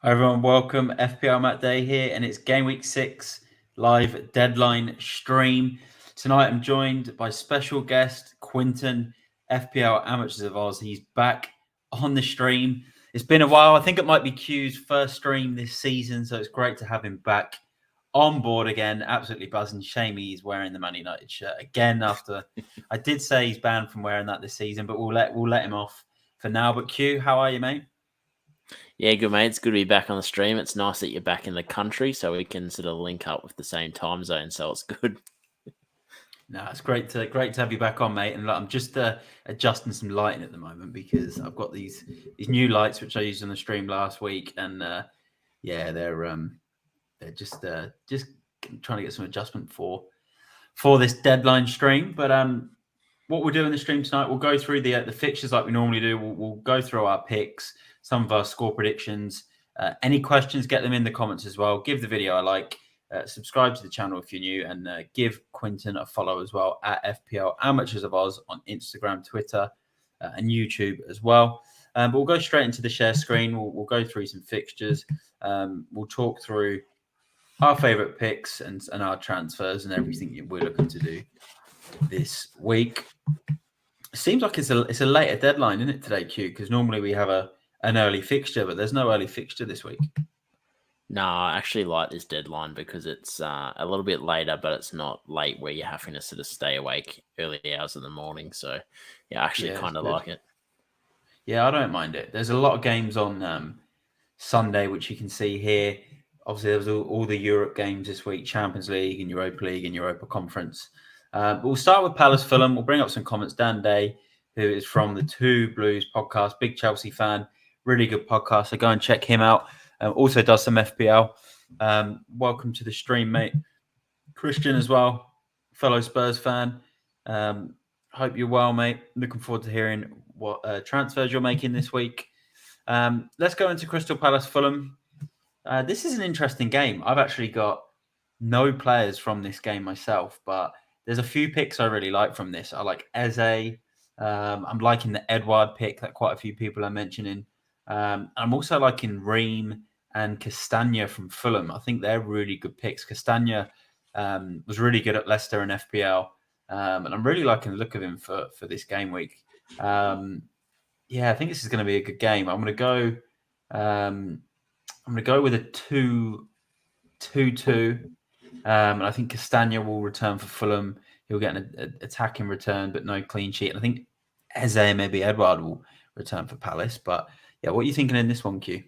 Hi everyone, welcome. FPLMattDay here, and it's Game Week 6 live deadline stream. Tonight I'm joined by special guest Quentin, FPL Amateurs of Aus. He's back on the stream. It's been a while. I think it might be Q's first stream this season, so it's great to have him back on board again. Absolutely buzzing. Shame he's wearing the Man United shirt again after I did say he's banned from wearing that this season, but we'll let him off for now. But Q, how are you, mate? Yeah, good mate. It's good to be back on the stream. It's nice that you're back in the country so we can sort of link up with the same time zone. So it's good. No, it's great to have you back on, mate. And I'm just adjusting some lighting at the moment because I've got these new lights which I used on the stream last week, and yeah, they're just trying to get some adjustment for this deadline stream. But what we'll do in the stream tonight, we'll go through the fixtures like we normally do. We'll go through our picks, some of our score predictions. Any questions, get them in the comments as well. Give the video a like. Subscribe to the channel if you're new, and give Quentin a follow as well at FPL Amateurs of Aus on Instagram, Twitter, and YouTube as well. But we'll go straight into the share screen. We'll go through some fixtures. We'll talk through our favourite picks and our transfers and everything we're looking to do this week. It seems like it's a later deadline, isn't it, today, Q? Because normally we have an early fixture, but there's no early fixture this week. No, I actually like this deadline because it's a little bit later, but it's not late where you're having to sort of stay awake early hours of the morning. So, yeah, I actually kind of like it. Yeah, I don't mind it. There's a lot of games on Sunday, which you can see here. Obviously, there was all the Europe games this week, Champions League and Europa Conference. But we'll start with Palace Fulham. We'll bring up some comments. Dan Day, who is from the Two Blues podcast, big Chelsea fan, really good podcast. So go and check him out. Also does some FPL. Welcome to the stream, mate. Christian as well, fellow Spurs fan. Hope you're well, mate. Looking forward to hearing what transfers you're making this week. Let's go into Crystal Palace Fulham. This is an interesting game. I've actually got no players from this game myself, but there's a few picks I really like from this. I like Eze. I'm liking the Edouard pick that quite a few people are mentioning. I'm also liking Ream and Castagna from Fulham. I think they're really good picks. Castagna was really good at Leicester and FPL, and I'm really liking the look of him for this game week. Yeah, I think this is going to be a good game. I'm going to go with a 2-2. And I think Castagna will return for Fulham. He'll get an attacking return, but no clean sheet. And I think Eze and maybe Edouard will return for Palace. But yeah, what are you thinking in this one, Q?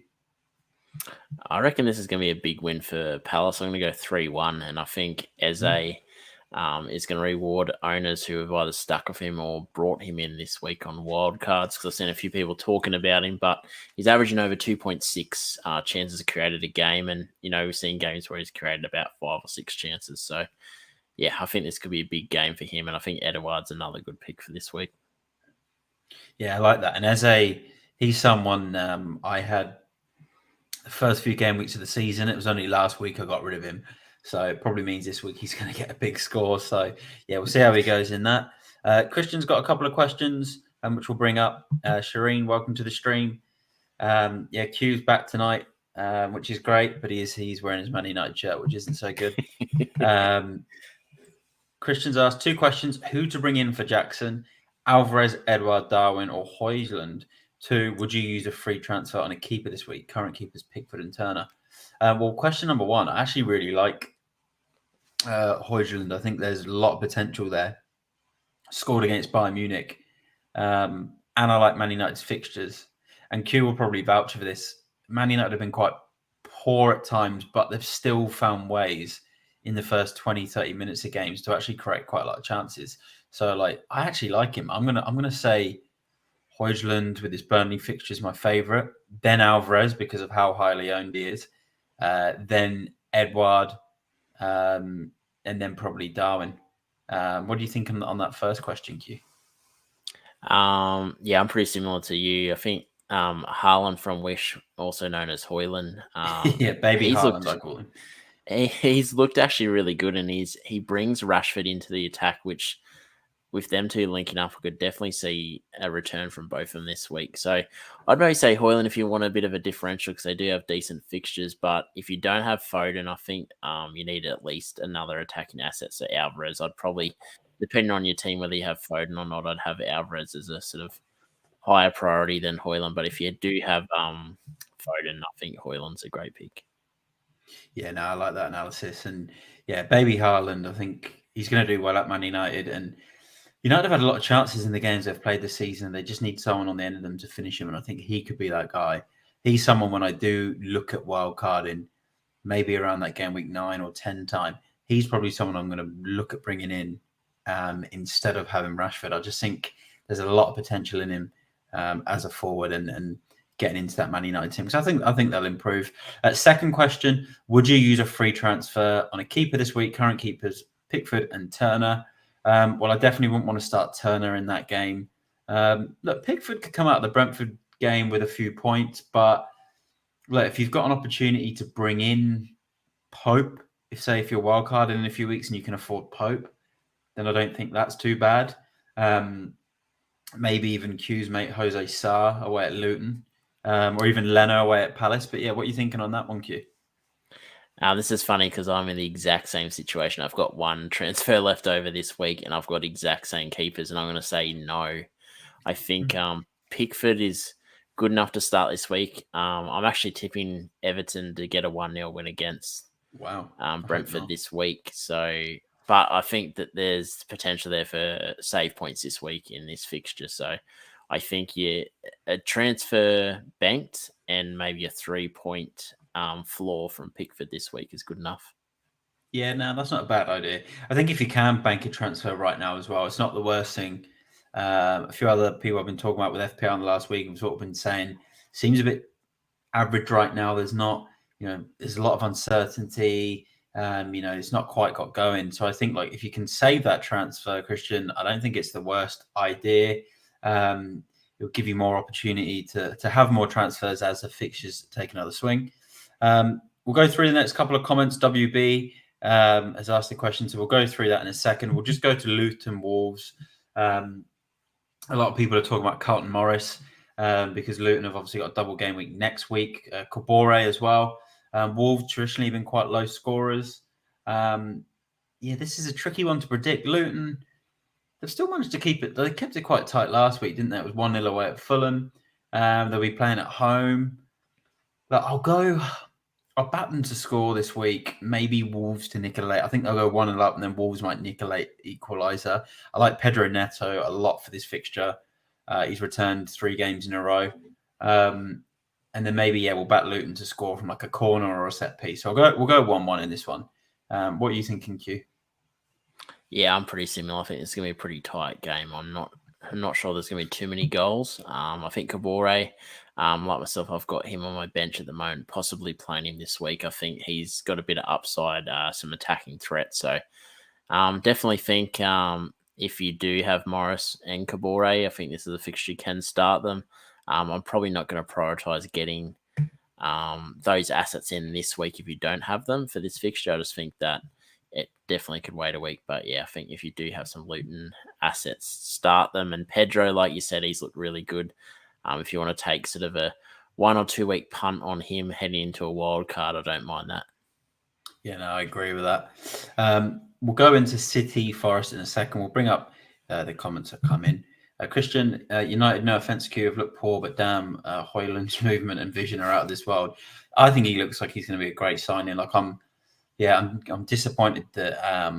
I reckon this is going to be a big win for Palace. I'm going to go 3-1, and I think Eze is going to reward owners who have either stuck with him or brought him in this week on wildcards, because I've seen a few people talking about him, but he's averaging over 2.6 chances created a game, and we've seen games where he's created about 5 or 6 chances. So yeah, I think this could be a big game for him, and I think Edouard's another good pick for this week. Yeah, I like that. And Eze, he's someone I had the first few game weeks of the season. It was only last week I got rid of him. So it probably means this week he's going to get a big score. So yeah, we'll see how he goes in that. Christian's got a couple of questions, which we'll bring up. Shireen, welcome to the stream. Yeah, Q's back tonight, which is great, but he's wearing his Man United shirt, which isn't so good. Christian's asked 2 questions: who to bring in for Jackson, Alvarez, Edouard, Darwin, or Højlund? 2, would you use a free transfer on a keeper this week? Current keepers Pickford and Turner. Well, question number 1, I actually really like Højlund. I think there's a lot of potential there. Scored against Bayern Munich. And I like Man United's fixtures. And Q will probably vouch for this. Man United have been quite poor at times, but they've still found ways in the first 20, 30 minutes of games to actually create quite a lot of chances. So, I actually like him. I'm gonna say Højlund with his Burnley fixture is my favourite. Then Alvarez because of how highly owned he is. Then Edouard, and then probably Darwin. What do you think on that first question, Q? Yeah, I'm pretty similar to you. I think Haaland from Wish, also known as Højlund. Yeah, baby Haaland, I call him. He's looked actually really good, and he brings Rashford into the attack, which with them two linking up, I could definitely see a return from both of them this week. So I'd maybe say Hoyland if you want a bit of a differential because they do have decent fixtures. But if you don't have Foden, I think you need at least another attacking asset. So Alvarez, I'd probably, depending on your team, whether you have Foden or not, I'd have Alvarez as a sort of higher priority than Hoyland. But if you do have Foden, I think Hoyland's a great pick. Yeah, no, I like that analysis. And yeah, baby Haaland, I think he's going to do well at Man United. And United have had a lot of chances in the games they've played this season. They just need someone on the end of them to finish them. And I think he could be that guy. He's someone when I do look at wild carding, maybe around that game week 9 or 10 time, he's probably someone I'm going to look at bringing in instead of having Rashford. I just think there's a lot of potential in him as a forward and getting into that Man United team. So I think they'll improve. Second question, would you use a free transfer on a keeper this week? Current keepers, Pickford and Turner. Well, I definitely wouldn't want to start Turner in that game. Look, Pickford could come out of the Brentford game with a few points, but look, if you've got an opportunity to bring in Pope, if you're wildcarding in a few weeks and you can afford Pope, then I don't think that's too bad. Maybe even Q's mate Jose Sarr away at Luton, or even Leno away at Palace. But yeah, what are you thinking on that one, Q? This is funny because I'm in the exact same situation. I've got one transfer left over this week, and I've got exact same keepers, and I'm going to say no. I think Pickford is good enough to start this week. I'm actually tipping Everton to get a 1-0 win against Brentford this week. So, but I think that there's potential there for save points this week in this fixture. So I think a transfer banked and maybe a 3-point floor from Pickford this week is good enough. Yeah, no, that's not a bad idea. I think if you can bank a transfer right now as well, it's not the worst thing. A few other people I've been talking about with FPL in the last week have sort of been saying seems a bit average right now. There's not, there's a lot of uncertainty. It's not quite got going. So I think like if you can save that transfer, Christian, I don't think it's the worst idea. It'll give you more opportunity to have more transfers as the fixtures take another swing. We'll go through the next couple of comments. WB has asked the question, so we'll go through that in a second. We'll just go to Luton Wolves. A lot of people are talking about Carlton Morris because Luton have obviously got a double game week next week. Kabore as well. Wolves traditionally been quite low scorers. This is a tricky one to predict. Luton, they've still managed to keep it. They kept it quite tight last week, didn't they? It was 1-0 away at Fulham. They'll be playing at home. But I'll bat them to score this week. Maybe Wolves to nick a late. I think they'll go 1-0 up and then Wolves might nick a late equaliser. I like Pedro Neto a lot for this fixture. He's returned 3 games in a row. And then maybe, we'll bat Luton to score from like a corner or a set piece. So we'll go 1-1 in this one. What are you thinking, Q? Yeah, I'm pretty similar. I think it's going to be a pretty tight game. I'm not sure there's going to be too many goals. I think Kabore, like myself, I've got him on my bench at the moment, possibly playing him this week. I think he's got a bit of upside, some attacking threat. So definitely think if you do have Morris and Kabore, I think this is a fixture you can start them. I'm probably not going to prioritize getting those assets in this week if you don't have them for this fixture. I just think that it definitely could wait a week. But yeah, I think if you do have some Luton assets, start them. And Pedro, like you said, he's looked really good. If you want to take sort of a 1 or 2 week punt on him heading into a wild card, I don't mind that. Yeah, no, I agree with that. We'll go into City Forest in a second. We'll bring up the comments that come in. Christian, United, no offense, Q, have looked poor, but damn, Højlund's movement and vision are out of this world. I think he looks like he's going to be a great signing. Like I'm disappointed that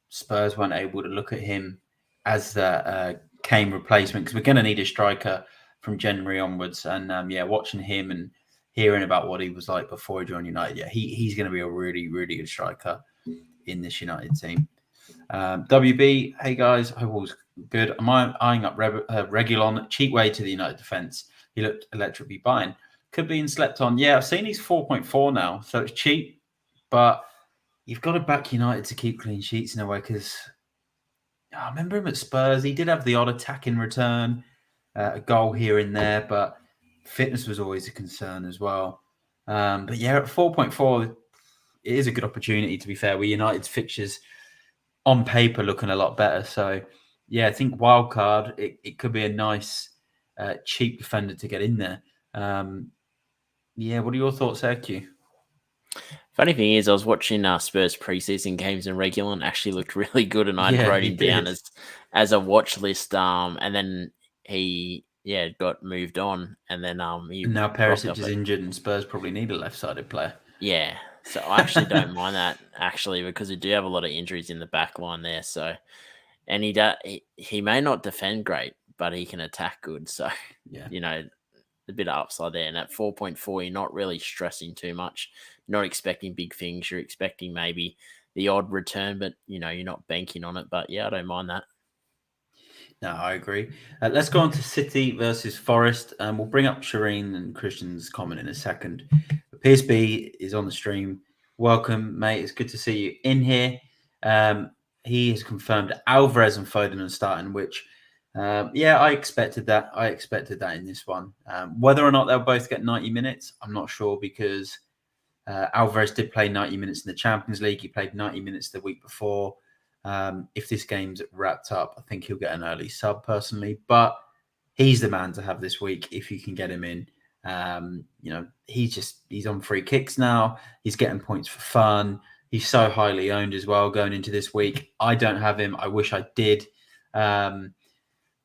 Spurs weren't able to look at him as the Kane replacement because we're going to need a striker from January onwards. And watching him and hearing about what he was like before he joined United, he's going to be a really, really good striker in this United team. WB, hey guys, hope all's good. Am I eyeing up Reguilon? Cheap way to the United defence. He looked electrically buying. Could be in slept on. Yeah, I've seen he's 4.4 now, so it's cheap, but you've got to back United to keep clean sheets in a way because I remember him at Spurs. He did have the odd attack in return, a goal here and there, but fitness was always a concern as well. But yeah, at 4.4, it is a good opportunity, to be fair, with United's fixtures on paper looking a lot better. So Yeah, I think wild card, it could be a nice, cheap defender to get in there. Yeah, what are your thoughts there, Q? Funny thing is, I was watching Spurs preseason games in regular and actually looked really good, and I'd Yeah, wrote he him down did. as a watch list. And then he got moved on, and then he And now rocked Perisic up is at injured, and Spurs probably need a left-sided player. yeah. So I actually don't mind that actually because we do have a lot of injuries in the back line there. So and he may not defend great, but he can attack good. So Yeah. a bit of upside there. And at 4.4, you're not really stressing too much. You're not expecting big things. You're expecting maybe the odd return, but you're not banking on it. But yeah, I don't mind that. No, I agree. Let's go on to City versus Forest. We'll bring up Shireen and Christian's comment in a second. PSB is on the stream. Welcome, mate. It's good to see you in here. He has confirmed Alvarez and Foden are starting, which, yeah, I expected that. I expected that in this one. Whether or not they'll both get 90 minutes, I'm not sure because Alvarez did play 90 minutes in the Champions League. He played 90 minutes the week before. If this game's wrapped up, I think he'll get an early sub personally, but he's the man to have this week if you can get him in. He's on free kicks now. He's getting points for fun. He's so highly owned as well going into this week. I don't have him. I wish I did. But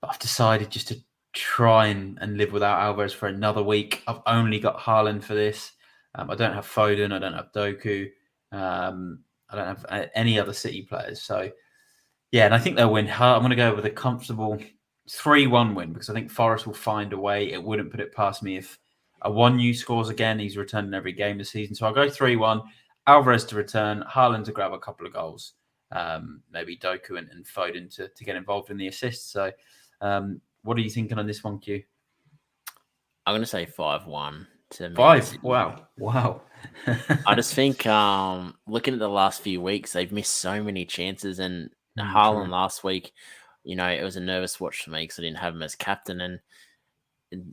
I've decided just to try and live without Alvarez for another week. I've only got Haaland for this. I don't have Foden. I don't have Doku. I don't have any other City players. So, yeah, and I think they'll win. I'm going to go with a comfortable 3-1 win because I think Forest will find a way. It wouldn't put it past me if a 1-0 scores again. He's returned in every game this season. So I'll go 3-1. Alvarez to return. Haaland to grab a couple of goals. Maybe Doku and Foden to get involved in the assists. So, what are you thinking on this one, Q? I'm going to say 5-1 to Man 5. City. Wow. I just think looking at the last few weeks, they've missed so many chances. And Haaland True. last week, it was a nervous watch for me because I didn't have him as captain. And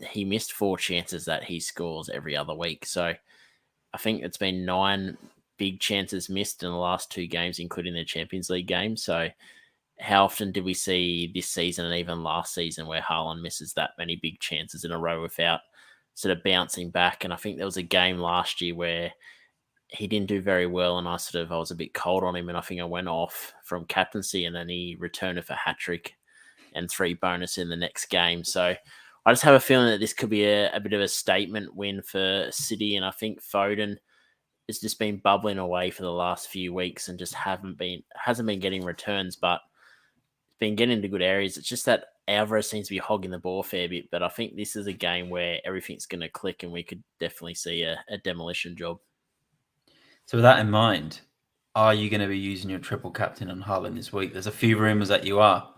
he missed 4 chances that he scores every other week. So I think it's been 9 big chances missed in the last 2 games, including the Champions League game. So how often did we see this season and even last season where Haaland misses that many big chances in a row without sort of bouncing back? And I think there was a game last year where he didn't do very well, and I was a bit cold on him, and I think I went off from captaincy, and then he returned it for hat trick and 3 bonus in the next game. So I just have a feeling that this could be a bit of a statement win for City, and I think Foden has just been bubbling away for the last few weeks and just hasn't been getting returns, but been getting into good areas. It's just that Alvarez seems to be hogging the ball a fair bit, but I think this is a game where everything's going to click and we could definitely see a demolition job. So with that in mind, are you going to be using your triple captain on Haaland this week? There's a few rumours that you are.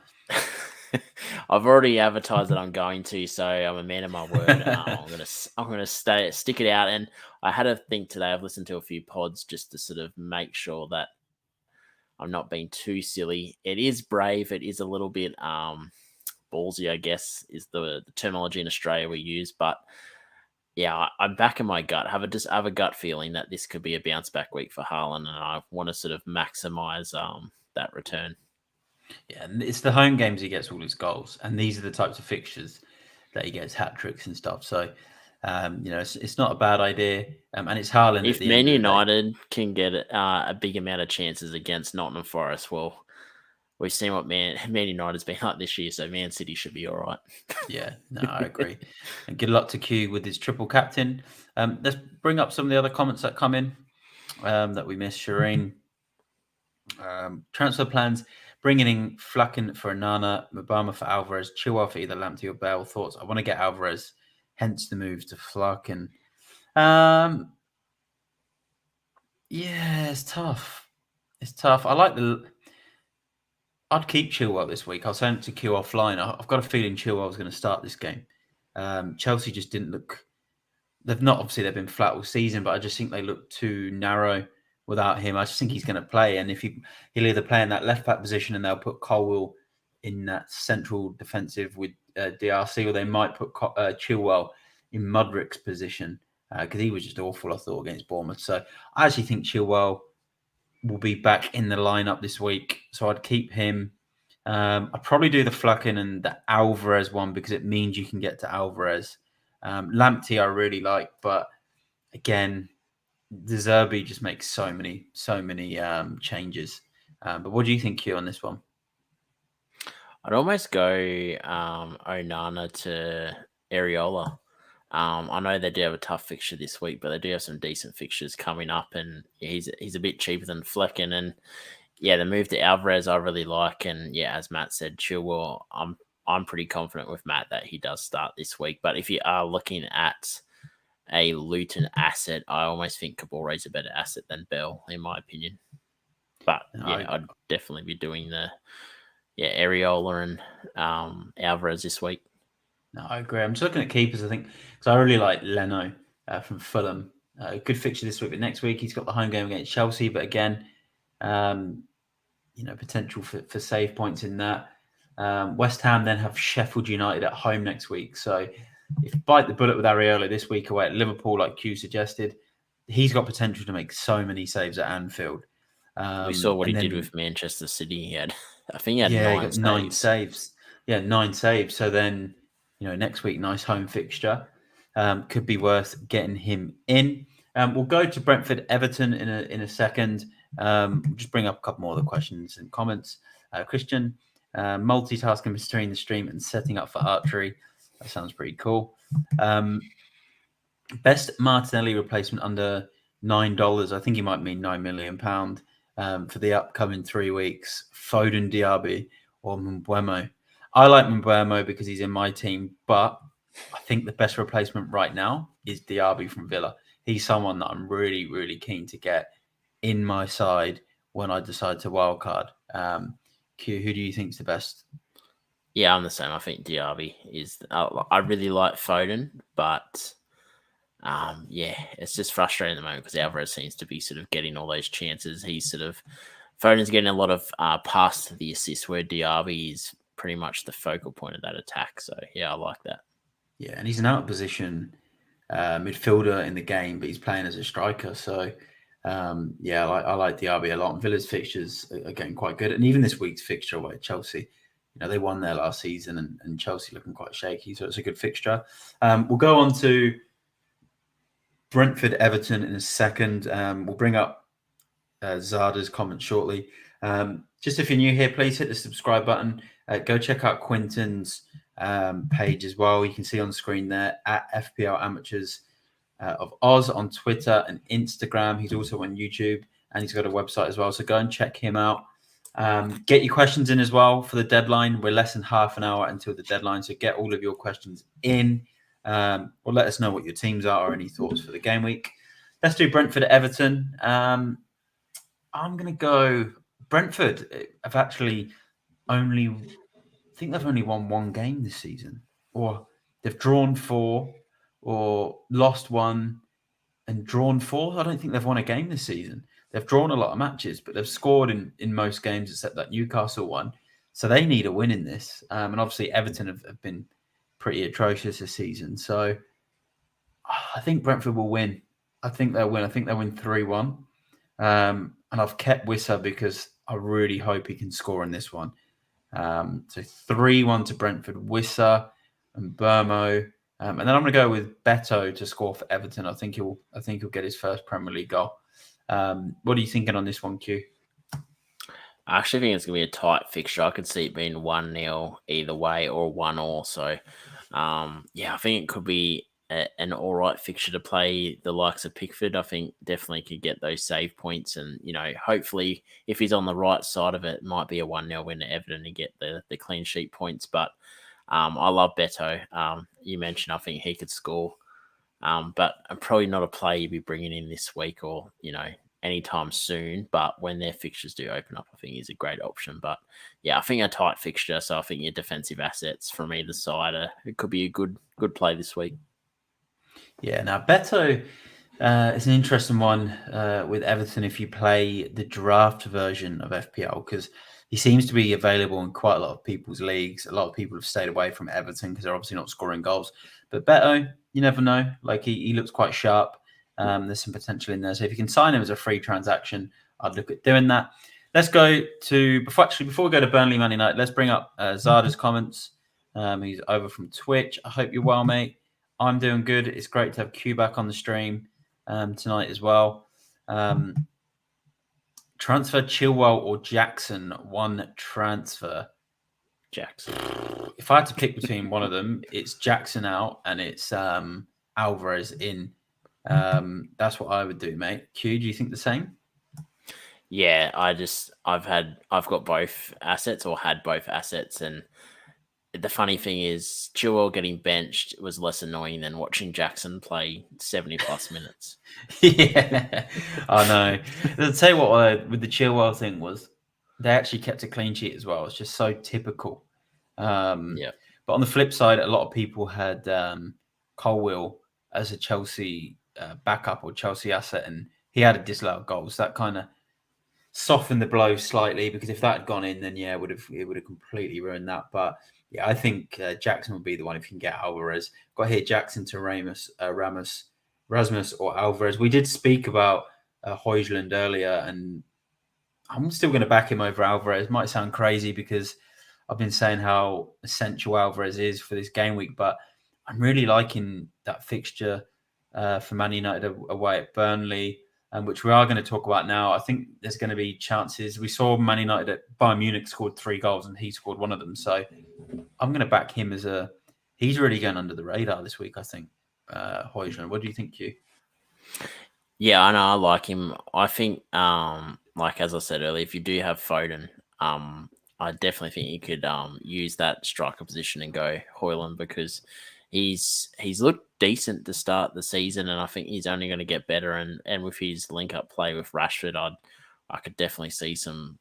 I've already advertised that I'm going to, so I'm a man of my word. I'm gonna stick it out. And I had a think today. I've listened to a few pods just to sort of make sure that I'm not being too silly. It is brave. It is a little bit ballsy, I guess, is the terminology in Australia we use. But yeah, I'm back in my gut. I have a gut feeling that this could be a bounce back week for Haaland, and I want to sort of maximize that return. Yeah, and it's the home games he gets all his goals, and these are the types of fixtures that he gets hat tricks and stuff. So, it's not a bad idea, and it's Haaland at If the Man end of the day. United can get a big amount of chances against Nottingham Forest, well, we've seen what Man United's been like this year, so Man City should be all right. Yeah, no, I agree. And good luck to Q with his triple captain. Let's bring up some of the other comments that come in that we missed. Shireen, transfer plans. Bringing in Flacken for Nana, Mabama for Alvarez, Chilwell for either Lamptey or Bale. Thoughts? I want to get Alvarez, hence the moves to Flacken. Yeah, it's tough. It's tough. I'd keep Chilwell this week. I'll send it to Q offline. I've got a feeling Chilwell's going to start this game. Chelsea just didn't look. They've been flat all season, but I just think they look too narrow without him. I just think he's going to play, and if he'll either play in that left back position, and they'll put Colwill in that central defensive with DRC, or they might put Chilwell in Mudrick's position because he was just awful, I thought, against Bournemouth. So I actually think Chilwell will be back in the lineup this week, so I'd keep him. I'd probably do the Flucken and the Alvarez one because it means you can get to Alvarez. Lamptey I really like, but again, the Zerbi just makes so many changes. But what do you think, Q, on this one? I'd almost go Onana to Areola. I know they do have a tough fixture this week, but they do have some decent fixtures coming up, and he's a bit cheaper than Flecken. And yeah, the move to Alvarez I really like, and yeah, as Matt said, Chilwell, I'm pretty confident with Matt that he does start this week. But if you are looking at a Luton asset, I almost think Cabore's a better asset than Bell, in my opinion. But yeah, I'd definitely be doing the Areola and Alvarez this week. No, I agree. I'm just looking at keepers, I think, because I really like Leno from Fulham. Good fixture this week, but next week he's got the home game against Chelsea. But again, potential for save points in that. West Ham then have Sheffield United at home next week. So if you bite the bullet with Areola this week away at Liverpool, like Q suggested, he's got potential to make so many saves at Anfield. We saw what he did with Manchester City. I think he had nine saves. Yeah, 9 saves. So then, next week, nice home fixture. Could be worth getting him in. We'll go to Brentford Everton in a second. We'll just bring up a couple more of the questions and comments. Christian, multitasking between the stream and setting up for archery. That sounds pretty cool. Best Martinelli replacement under $9. I think he might mean £9 million for the upcoming 3 weeks. Foden, Diaby, or Mbeumo. I like Mbeumo because he's in my team, but I think the best replacement right now is Diaby from Villa. He's someone that I'm really, really keen to get in my side when I decide to wildcard. Q, who do you think is the best? Yeah, I'm the same. I think Diaby is. I really like Foden, but it's just frustrating at the moment because Alvarez seems to be sort of getting all those chances. Foden's getting a lot of pass to the assist, where Diaby is pretty much the focal point of that attack. So yeah, I like that. Yeah, and he's an out of position midfielder in the game, but he's playing as a striker. So I like Diaby a lot. And Villa's fixtures are getting quite good, and even this week's fixture away at Chelsea. They won there last season, and Chelsea looking quite shaky, so it's a good fixture. We'll go on to Brentford Everton in a second. We'll bring up Zada's comment shortly. Just if you're new here, please hit the subscribe button. Go check out Quentin's page as well. You can see on screen there at FPL Amateurs of Aus on Twitter and Instagram. He's also on YouTube, and he's got a website as well. So go and check him out. Get your questions in as well for the deadline. We're less than half an hour until the deadline, so get all of your questions in. Or let us know what your teams are or any thoughts for the game week. Let's do Brentford Everton. I'm going to go Brentford. Have actually only won 1 game this season, or they've drawn 4 or lost 1 and drawn 4. I don't think they've won a game this season. They've drawn a lot of matches, but they've scored in most games except that Newcastle one. So they need a win in this. And obviously Everton have been pretty atrocious this season. So I think Brentford will win. I think they'll win. I think they'll win 3-1. And I've kept Wissa because I really hope he can score in this one. So 3-1 to Brentford, Wissa and Burmo. And then I'm going to go with Beto to score for Everton. I think he'll get his first Premier League goal. What are you thinking on this one, Q? I actually think it's going to be a tight fixture. I could see it being 1-0 either way or 1-1. So, I think it could be an all right fixture to play the likes of Pickford. I think definitely could get those save points. And, hopefully if he's on the right side of it, might be a 1-0 win to Everton and get the clean sheet points. But I love Beto. You mentioned I think he could score. But I'm probably not a player you'd be bringing in this week or, anytime soon. But when their fixtures do open up, I think he's a great option. But yeah, I think a tight fixture. So I think your defensive assets from either side, it could be a good play this week. Yeah, now Beto is an interesting one with Everton if you play the draft version of FPL, because he seems to be available in quite a lot of people's leagues. A lot of people have stayed away from Everton because they're obviously not scoring goals. But Beto, you never know. Like he looks quite sharp. There's some potential in there. So if you can sign him as a free transaction, I'd look at doing that. Let's go to before we go to Burnley Man United. Let's bring up Zada's comments. He's over from Twitch. I hope you're well, mate. I'm doing good. It's great to have Q back on the stream tonight as well. Transfer Chilwell or Jackson? One transfer. Jackson. If I had to pick between one of them, it's Jackson out and it's Alvarez in. That's what I would do, mate. Q, do you think the same? Yeah, I've got both assets or had both assets, and the funny thing is Chilwell getting benched was less annoying than watching Jackson play 70 plus minutes. Yeah, I know. I'll tell you what, with the Chilwell thing was they actually kept a clean sheet as well. It's just so typical. Yeah. But on the flip side, a lot of people had Colwill as a Chelsea backup or Chelsea asset, and he had a disallowed goal. So that kind of softened the blow slightly, because if that had gone in, then yeah, it would have completely ruined that. But yeah, I think Jackson would be the one if you can get Alvarez. Got here Jackson to Rasmus or Alvarez. We did speak about Højlund earlier, and I'm still going to back him over Alvarez. Might sound crazy because I've been saying how essential Alvarez is for this game week, but I'm really liking that fixture for Man United away at Burnley, which we are going to talk about now. I think there's going to be chances. We saw Man United at Bayern Munich scored 3 goals and he scored one of them. So I'm going to back him as he's really going under the radar this week, I think. Højlund, what do you think, Hugh? Yeah, I know. I like him. I think, like as I said earlier, if you do have Foden, I definitely think you could use that striker position and go Højlund, because he's looked decent to start the season, and I think he's only going to get better. And with his link up play with Rashford, I could definitely see some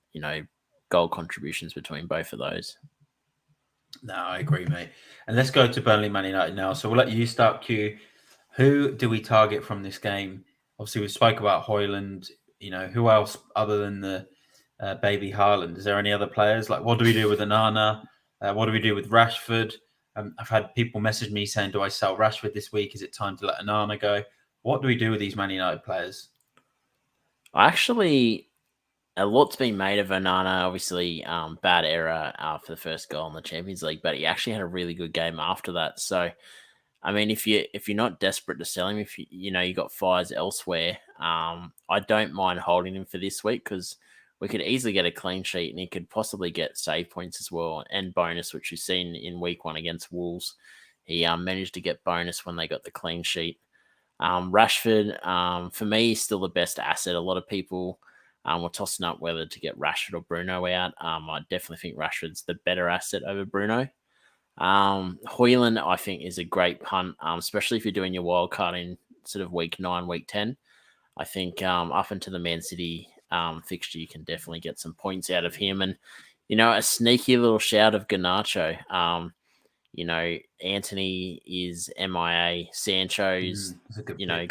goal contributions between both of those. No, I agree, mate. And let's go to Burnley Man United now. So we'll let you start, Q. Who do we target from this game? Obviously, we spoke about Højlund. Who else other than the baby Haaland? Is there any other players? Like, what do we do with Onana? What do we do with Rashford? I've had people message me saying, do I sell Rashford this week? Is it time to let Onana go? What do we do with these Man United players? A lot's been made of Onana. Obviously, bad error for the first goal in the Champions League, but he actually had a really good game after that. So, I mean, if you're not desperate to sell him, if you got fires elsewhere, I don't mind holding him for this week, because we could easily get a clean sheet and he could possibly get save points as well and bonus, which you've seen in week 1 against Wolves. He managed to get bonus when they got the clean sheet. Rashford, for me, is still the best asset. A lot of people were tossing up whether to get Rashford or Bruno out. I definitely think Rashford's the better asset over Bruno. Højlund, I think, is a great punt, especially if you're doing your wild card in sort of week 9, week 10. I think up into the Man City fixture, you can definitely get some points out of him. And, a sneaky little shout of Garnacho. Anthony is MIA. Sancho's,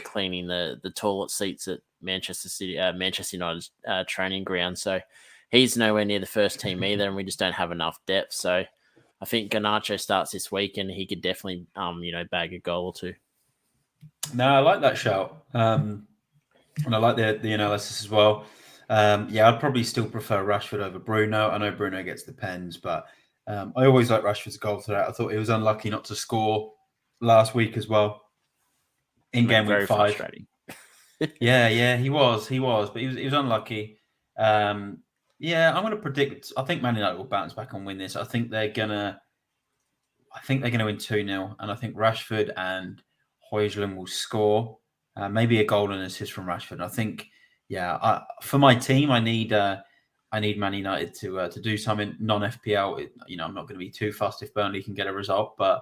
cleaning the toilet seats at Manchester United's training ground. So he's nowhere near the first team either, and we just don't have enough depth. So I think Garnacho starts this week, and he could definitely, bag a goal or 2. No, I like that shout. And I like the analysis as well. I'd probably still prefer Rashford over Bruno. I know Bruno gets the pens, but I always like Rashford's goal today. I thought he was unlucky not to score last week as well in game week 5. Frustrating. yeah, he was, but he was unlucky. I'm going to predict. I think Man United will bounce back and win this. I think they're gonna win 2-0, and I think Rashford and Højlund will score. Maybe a goal and assist from Rashford. And I think, for my team, I need Man United to do something non-FPL. I'm not going to be too fussed if Burnley can get a result, but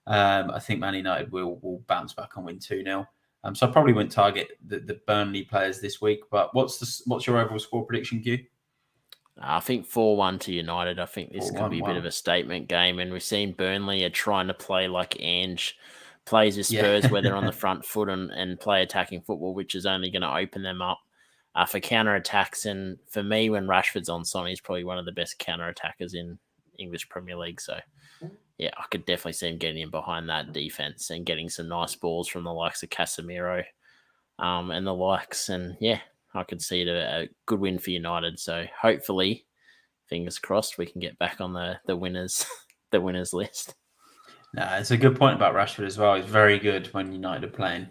I think Man United will bounce back and win 2-0. So I probably wouldn't target the Burnley players this week. But what's your overall score prediction, Q? I think 4-1 to United. I think this could be a bit of a statement game, and we've seen Burnley are trying to play like Ange plays with Spurs, where they're on the front foot and play attacking football, which is only going to open them up for counter-attacks. And for me, when Rashford's on song, he's probably one of the best counter-attackers in English Premier League. So, yeah, I could definitely see him getting in behind that defense and getting some nice balls from the likes of Casemiro and the likes. And, yeah, I could see it a good win for United. So hopefully, fingers crossed, we can get back on the winners the winners list. No, it's a good point about Rashford as well. He's very good when United are playing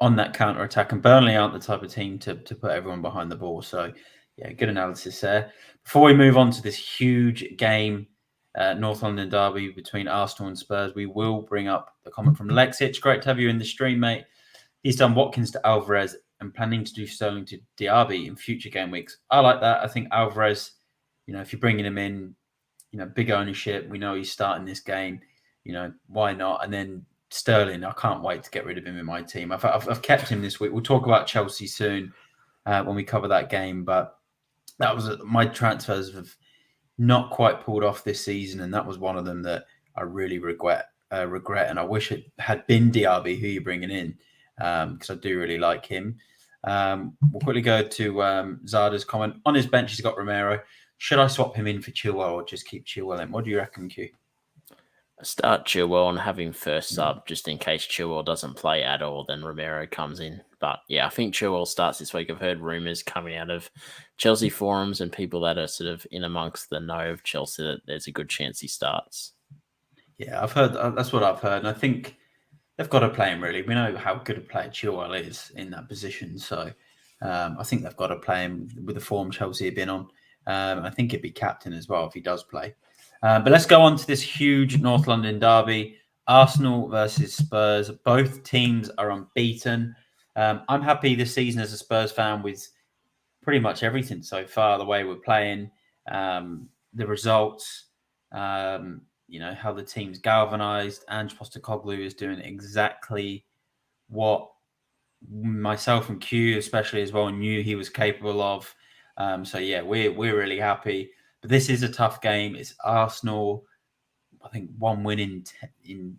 on that counter attack, and Burnley aren't the type of team to put everyone behind the ball. So, yeah, good analysis there. Before we move on to this huge game, North London derby between Arsenal and Spurs, we will bring up the comment from Lexich. Great to have you in the stream, mate. He's done Watkins to Alvarez and planning to do Sterling to Diaby in future game weeks. I like that. I think Alvarez, if you're bringing him in, big ownership. We know he's starting this game. Why not? And then Sterling, I can't wait to get rid of him in my team. I've kept him this week. We'll talk about Chelsea soon when we cover that game. But that was my transfers have not quite pulled off this season, and that was one of them that I really regret. And I wish it had been Diaby who you're bringing in, because I do really like him. We'll quickly go to Zada's comment. On his bench, he's got Romero. Should I swap him in for Chilwell or just keep Chilwell in? What do you reckon, Q? Start Chilwell and have him first sub just in case Chilwell doesn't play at all, then Romero comes in. But yeah, I think Chilwell starts this week. I've heard rumours coming out of Chelsea forums and people that are sort of in amongst the know of Chelsea that there's a good chance he starts. Yeah, I've heard that's what I've heard. And I think they've got to play him, really. We know how good a player Chilwell is in that position. So I think they've got to play him with the form Chelsea have been on. I think he'd be captain as well if he does play. But let's go on to this huge North London derby. Arsenal versus Spurs. Both teams are unbeaten. I'm happy this season as a Spurs fan with pretty much everything so far. The way we're playing, the results, how the team's galvanised. Ange Postecoglou is doing exactly what myself and Q, especially as well, knew he was capable of. So yeah, we're really happy. But this is a tough game. It's Arsenal. I think one win in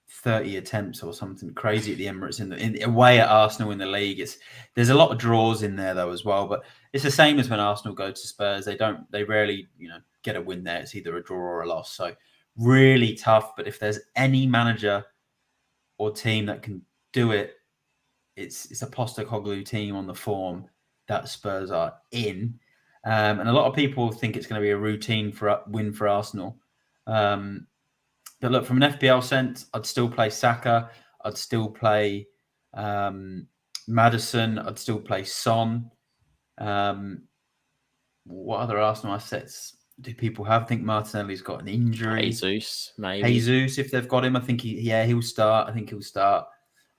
30 attempts or something crazy at the Emirates in away at Arsenal in the league. There's a lot of draws in there though as well. But it's the same as when Arsenal go to Spurs. They rarely get a win there. It's either a draw or a loss. So really tough. But if there's any manager or team that can do it, it's a Postecoglou team on the form that Spurs are in. And a lot of people think it's going to be a routine win for Arsenal. But look, from an FPL sense, I'd still play Saka. I'd still play Maddison. I'd still play Son. What other Arsenal assets do people have? I think Martinelli's got an injury. Jesus, maybe. Jesus, if they've got him, I think he'll start. I think he'll start.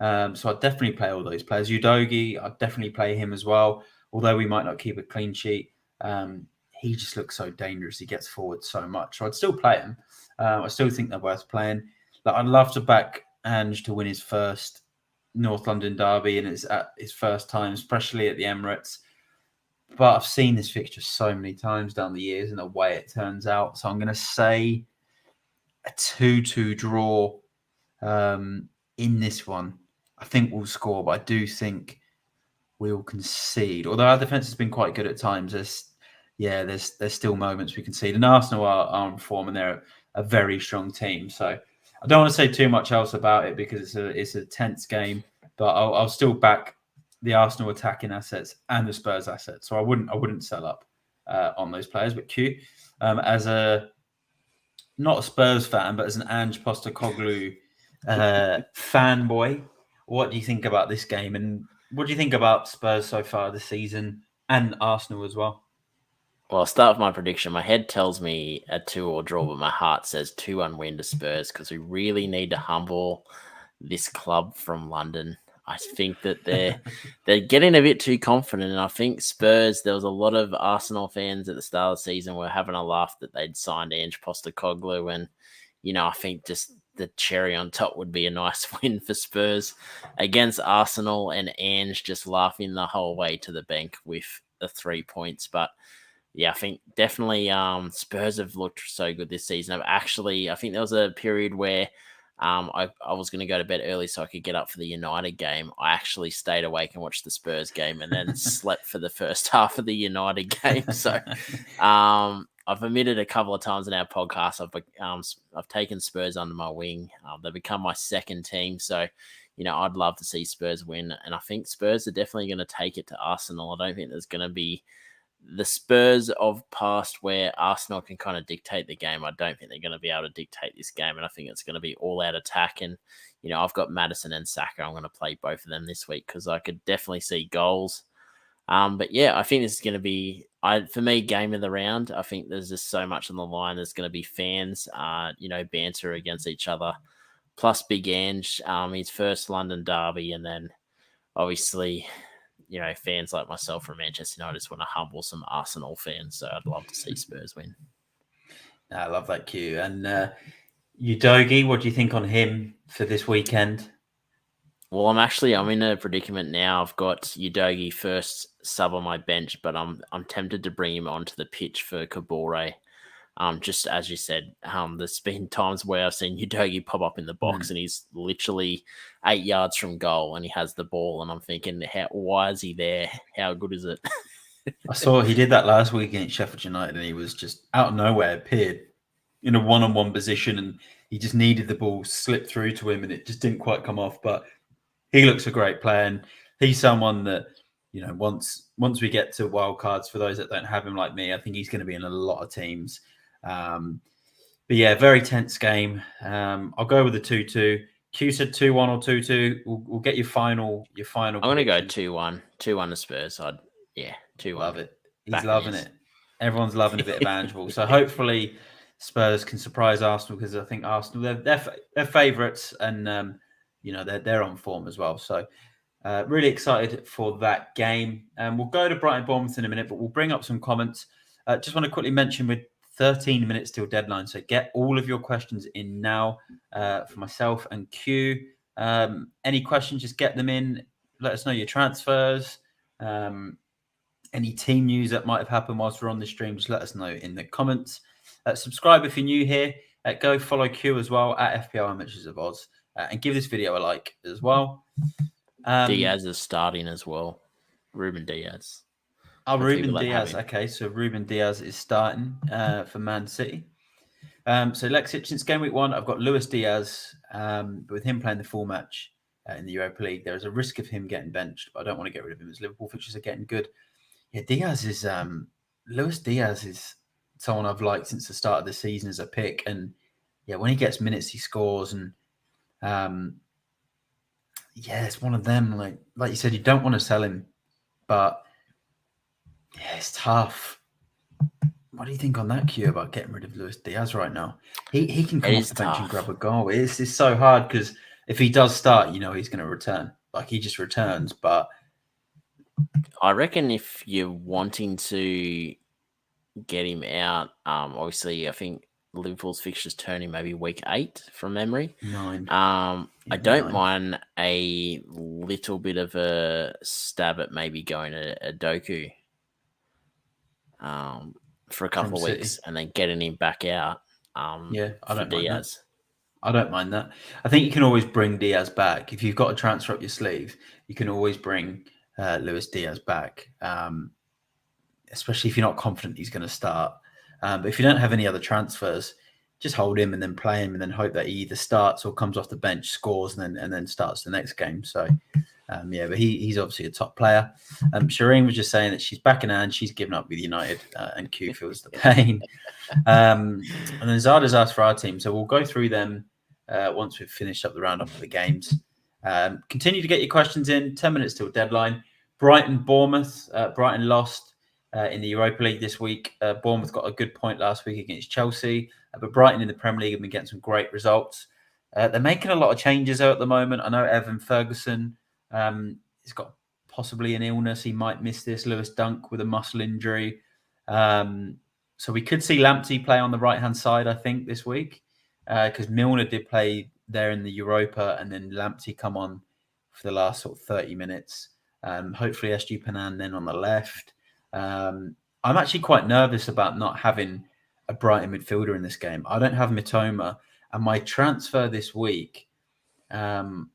So I'd definitely play all those players. Udogie, I'd definitely play him as well. Although we might not keep a clean sheet. He just looks so dangerous. He gets forward so much. So I'd still play him. I still think they're worth playing. Like, I'd love to back Ange to win his first North London derby, and it's at his first time, especially at the Emirates. But I've seen this fixture so many times down the years and the way it turns out. So I'm going to say a 2-2 draw in this one. I think we'll score, but I do think we'll concede. Although our defence has been quite good at times, there's still moments we concede. And Arsenal are on form, and they're a very strong team. So I don't want to say too much else about it because it's a tense game. But I'll still back the Arsenal attacking assets and the Spurs assets. So I wouldn't sell up on those players. But Q, as not a Spurs fan, but as an Ange Postecoglou fanboy, what do you think about this game? And what do you think about Spurs so far this season and Arsenal as well? Well, I'll start with my prediction. My head tells me a 2-2 draw, but my heart says 2-1 win to Spurs because we really need to humble this club from London. I think that they're getting a bit too confident, and I think Spurs, there was a lot of Arsenal fans at the start of the season were having a laugh that they'd signed Ange Postecoglou, and I think just the cherry on top would be a nice win for Spurs against Arsenal, and Ange just laughing the whole way to the bank with the 3 points. But yeah, I think definitely Spurs have looked so good this season. I think there was a period where I was going to go to bed early so I could get up for the United game. I actually stayed awake and watched the Spurs game and then slept for the first half of the United game. So I've admitted a couple of times in our podcast I've taken Spurs under my wing. They've become my second team. So I'd love to see Spurs win. And I think Spurs are definitely going to take it to Arsenal. I don't think there's going to be the Spurs of past where Arsenal can kind of dictate the game. I don't think they're going to be able to dictate this game. And I think it's going to be all-out attack. And, I've got Maddison and Saka. I'm going to play both of them this week because I could definitely see goals. But yeah, I think this is going to be, for me, game of the round. I think there's just so much on the line. There's going to be fans, banter against each other. Plus Big Ange, his first London derby. And then obviously, fans like myself from Manchester United just want to humble some Arsenal fans. So I'd love to see Spurs win. I love that cue. And Udogie, what do you think on him for this weekend? Well, I'm in a predicament now. I've got Udogie first sub on my bench, but I'm tempted to bring him onto the pitch for Kabore. Just as you said, there's been times where I've seen Udogie pop up in the box and he's literally 8 yards from goal and he has the ball, and I'm thinking, why is he there? How good is it? I saw he did that last week against Sheffield United, and he was just out of nowhere appeared in a one-on-one position, and he just needed the ball slip through to him, and it just didn't quite come off. But he looks a great player, and he's someone that, once we get to wild cards, for those that don't have him like me, I think he's going to be in a lot of teams. But yeah, very tense game. I'll go with the 2-2. Q said 2-1 or 2-2. We'll get your final. I'm going to go 2-1. 2-1 to Spurs. 2-1. Love it. He's loving it. Everyone's loving a bit of Ange. So hopefully Spurs can surprise Arsenal, because I think Arsenal, they're favourites, and they're on form as well. So really excited for that game. We'll go to Brighton Bournemouth in a minute, but we'll bring up some comments. Just want to quickly mention, with 13 minutes till deadline, so get all of your questions in now for myself and Q. Any questions, just get them in. Let us know your transfers. Any team news that might have happened whilst we're on the stream, just let us know in the comments. Subscribe if you're new here. Go follow Q as well at FPL Amateurs of Aus, and give this video a like as well. Diaz is starting as well. Ruben Diaz. Ruben Diaz. Okay, so Ruben Diaz is starting for Man City. So Lex Hitchens, game week 1, I've got Luis Diaz. But with him playing the full match in the Europa League, there is a risk of him getting benched, but I don't want to get rid of him as Liverpool fixtures are getting good. Yeah, Luis Diaz is someone I've liked since the start of the season as a pick. And yeah, when he gets minutes, he scores. And it's one of them. Like you said, you don't want to sell him, but yeah, it's tough. What do you think on that, Q, about getting rid of Luis Diaz right now? He can come off the bench and grab a goal. It's so hard, because if he does start, he's going to return. Like, he just returns. But I reckon if you're wanting to get him out, obviously I think Liverpool's fixtures turning maybe week 8 from memory. 9. I don't mind a little bit of a stab at maybe going to a Doku for a couple of weeks and then getting him back out. I don't mind Diaz. I don't mind that. I think you can always bring Diaz back. If you've got a transfer up your sleeve, you can always bring Luis Diaz back, especially if you're not confident he's going to start. But if you don't have any other transfers, just hold him and then play him, and then hope that he either starts or comes off the bench, scores, and then starts the next game. So, but he's obviously a top player. Shireen was just saying that she's back in hand. She's given up with United, and Q feels the pain. And then Zada's asked for our team. So we'll go through them once we've finished up the roundup of the games. Continue to get your questions in. 10 minutes till deadline. Brighton, Bournemouth. Brighton lost in the Europa League this week. Bournemouth got a good point last week against Chelsea. But Brighton in the Premier League have been getting some great results. They're making a lot of changes at the moment. I know Evan Ferguson, he's got possibly an illness. He might miss this. Lewis Dunk with a muscle injury. So we could see Lamptey play on the right-hand side, I think, this week. Because Milner did play there in the Europa, and then Lamptey come on for the last sort of 30 minutes. Hopefully SG Panan then on the left. I'm actually quite nervous about not having a Brighton midfielder in this game. I don't have Mitoma, and my transfer this week, until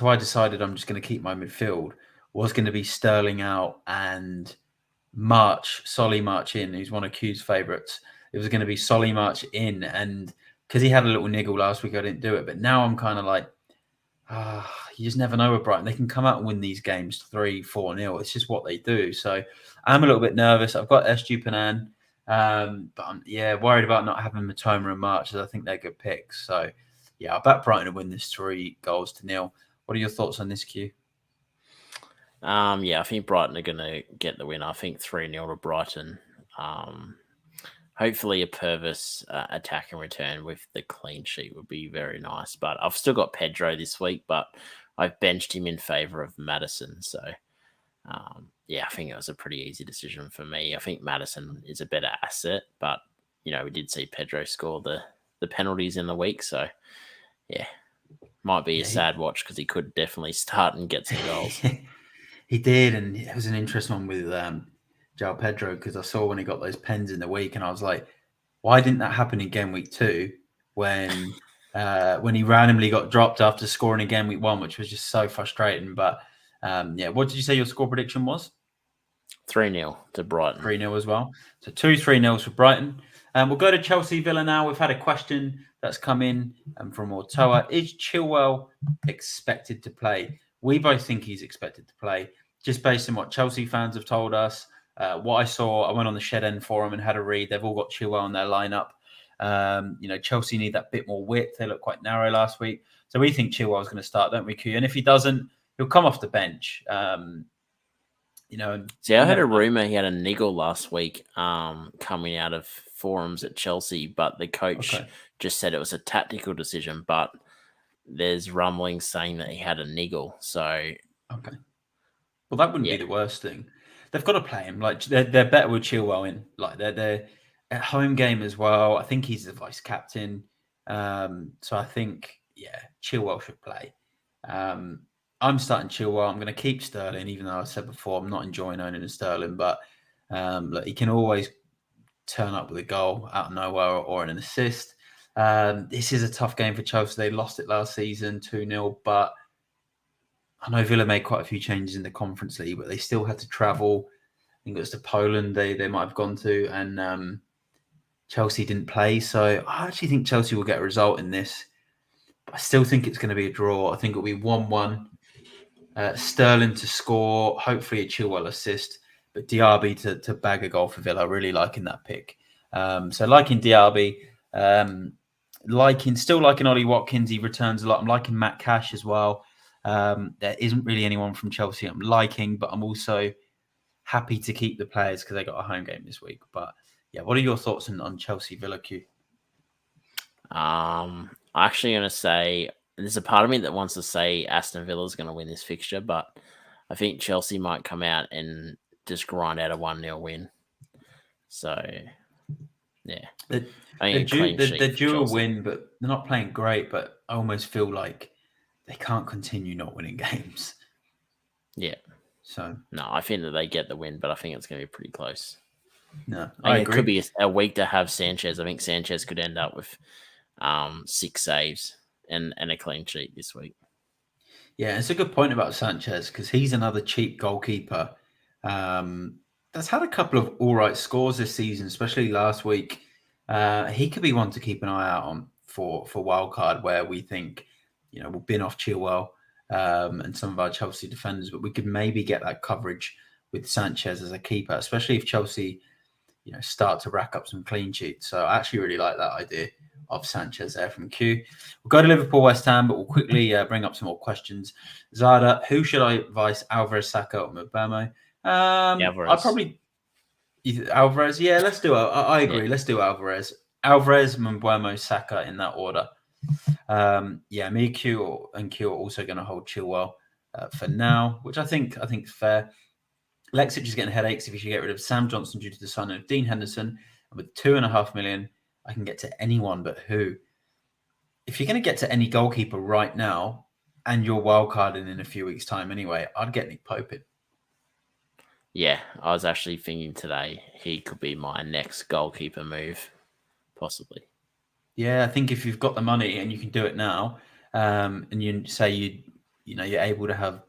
I decided I'm just going to keep my midfield, was going to be Sterling out and Solly March in, who's one of Q's favourites. It was going to be Solly March in, and because he had a little niggle last week, I didn't do it. But now I'm kind of like, You just never know with Brighton. They can come out and win these games 3-4-0. It's just what they do. So I'm a little bit nervous. I've got Estupinan, but I'm worried about not having Matoma and March, as I think they're good picks. So I'll back Brighton to win this 3-0. What are your thoughts on this, Q? I think Brighton are going to get the win. I think 3-0 to Brighton. Hopefully a Purvis attack and return with the clean sheet would be very nice. But I've still got Pedro this week, but I've benched him in favour of Maddison. So, I think it was a pretty easy decision for me. I think Maddison is a better asset, but, we did see Pedro score the penalties in the week. So, might be a sad watch because he could definitely start and get some goals. He did, and it was an interesting one with João Pedro, because I saw when he got those pens in the week, and I was like, why didn't that happen in game week 2 when he randomly got dropped after scoring in game week 1, which was just so frustrating. But what did you say your score prediction was? 3-0 to Brighton. 3-0 as well. So 2 3-0s for Brighton. We'll go to Chelsea Villa now. We've had a question that's come in from Ortoa. Is Chilwell expected to play? We both think he's expected to play, just based on what Chelsea fans have told us. What I saw, I went on the Shed End forum and had a read. They've all got Chilwell in their lineup. Chelsea need that bit more width. They look quite narrow last week. So we think Chilwell's going to start, don't we, Q? And if he doesn't, he'll come off the bench. See, I heard a rumor he had a niggle last week coming out of forums at Chelsea, but the coach just said it was a tactical decision, but there's rumblings saying that he had a niggle. So, okay. Well, that wouldn't be the worst thing. They've got to play him. Like, they're better with Chilwell in. Like, they're at home game as well. I think he's the vice captain. So I think, Chilwell should play. I'm starting Chilwell. I'm going to keep Sterling, even though I said before I'm not enjoying owning a Sterling. But he can always turn up with a goal out of nowhere or an assist. This is a tough game for Chelsea. They lost it last season 2-0, but I know Villa made quite a few changes in the Conference League, but they still had to travel. I think it was to Poland they might have gone to, and Chelsea didn't play. So I actually think Chelsea will get a result in this. But I still think it's going to be a draw. I think it'll be 1-1. Sterling to score, hopefully a Chilwell assist, but Diaby to bag a goal for Villa. Really liking that pick. So liking Diaby, still liking Ollie Watkins. He returns a lot. I'm liking Matt Cash as well. There isn't really anyone from Chelsea I'm liking, but I'm also happy to keep the players because they got a home game this week. But what are your thoughts on Chelsea Villa, Q? I'm actually going to say there's a part of me that wants to say Aston Villa is going to win this fixture, but I think Chelsea might come out and just grind out a 1-0 win. So, they're due a win, but they're not playing great. But I almost feel like they can't continue not winning games. Yeah. So no, I think that they get the win, but I think it's going to be pretty close. No, I agree. It could be a week to have Sanchez. I think Sanchez could end up with 6 saves and a clean sheet this week. Yeah, it's a good point about Sanchez because he's another cheap goalkeeper that's had a couple of all right scores this season, especially last week. He could be one to keep an eye out on for wildcard, where we think, we'll bin off Chilwell and some of our Chelsea defenders, but we could maybe get that coverage with Sanchez as a keeper, especially if Chelsea, start to rack up some clean sheets. So I actually really like that idea of Sanchez there from Q. We'll go to Liverpool West Ham, but we'll quickly bring up some more questions. Zada, who should I advise? Alvarez, Saka, or Mbeumo? Alvarez. I'd probably Alvarez. Yeah, let's do it. I agree. Yeah. Let's do Alvarez. Alvarez, Mbeumo, Saka in that order. Me, Q, and Q are also going to hold Chilwell for now, which I think is fair. Lexic is getting headaches if you should get rid of Sam Johnson due to the signing of Dean Henderson. And with 2.5 million, I can get to anyone but who. If you're going to get to any goalkeeper right now, and you're wildcarding in a few weeks' time anyway, I'd get Nick Pope in. Yeah, I was actually thinking today he could be my next goalkeeper move, possibly. Yeah, I think if you've got the money and you can do it now, and you say you're able to have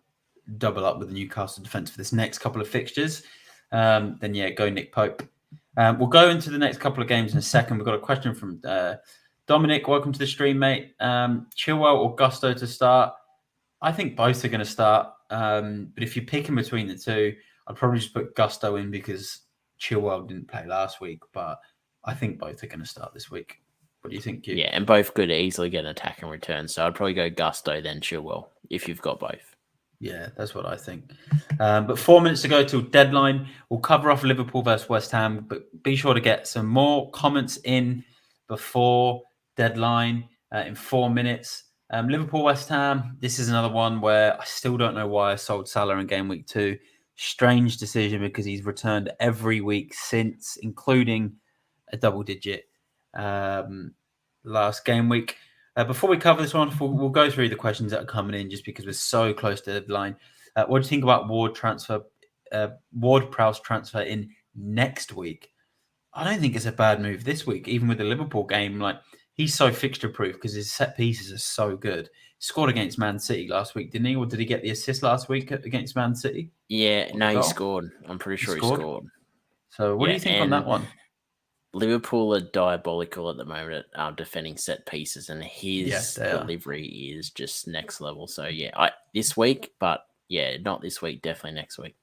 double up with the Newcastle defence for this next couple of fixtures, then go Nick Pope. We'll go into the next couple of games in a second. We've got a question from Dominic. Welcome to the stream, mate. Chilwell or Gusto to start? I think both are going to start. But if you're picking between the two, I'd probably just put Gusto in because Chilwell didn't play last week. But I think both are going to start this week. What do you think, Q? Yeah, and both could easily get an attack and return. So I'd probably go Gusto then Chilwell if you've got both. Yeah, that's what I think. But 4 minutes to go till deadline. We'll cover off Liverpool versus West Ham, but be sure to get some more comments in before deadline in 4 minutes. Liverpool West Ham. This is another one where I still don't know why I sold Salah in game week 2. Strange decision because he's returned every week since, including a double digit last game week. Before we cover this one, we'll go through the questions that are coming in just because we're so close to the deadline. What do you think about Ward-Prowse transfer in next week? I don't think it's a bad move this week, even with the Liverpool game. Like, he's so fixture proof because his set pieces are so good. He scored against Man City last week, didn't he? Or did he get the assist last week against Man City? Yeah, no, he scored. I'm pretty sure he scored. So what do you think on that one? Liverpool are diabolical at the moment at defending set pieces, and his delivery is just next level. So yeah, this week, but yeah, not this week. Definitely next week.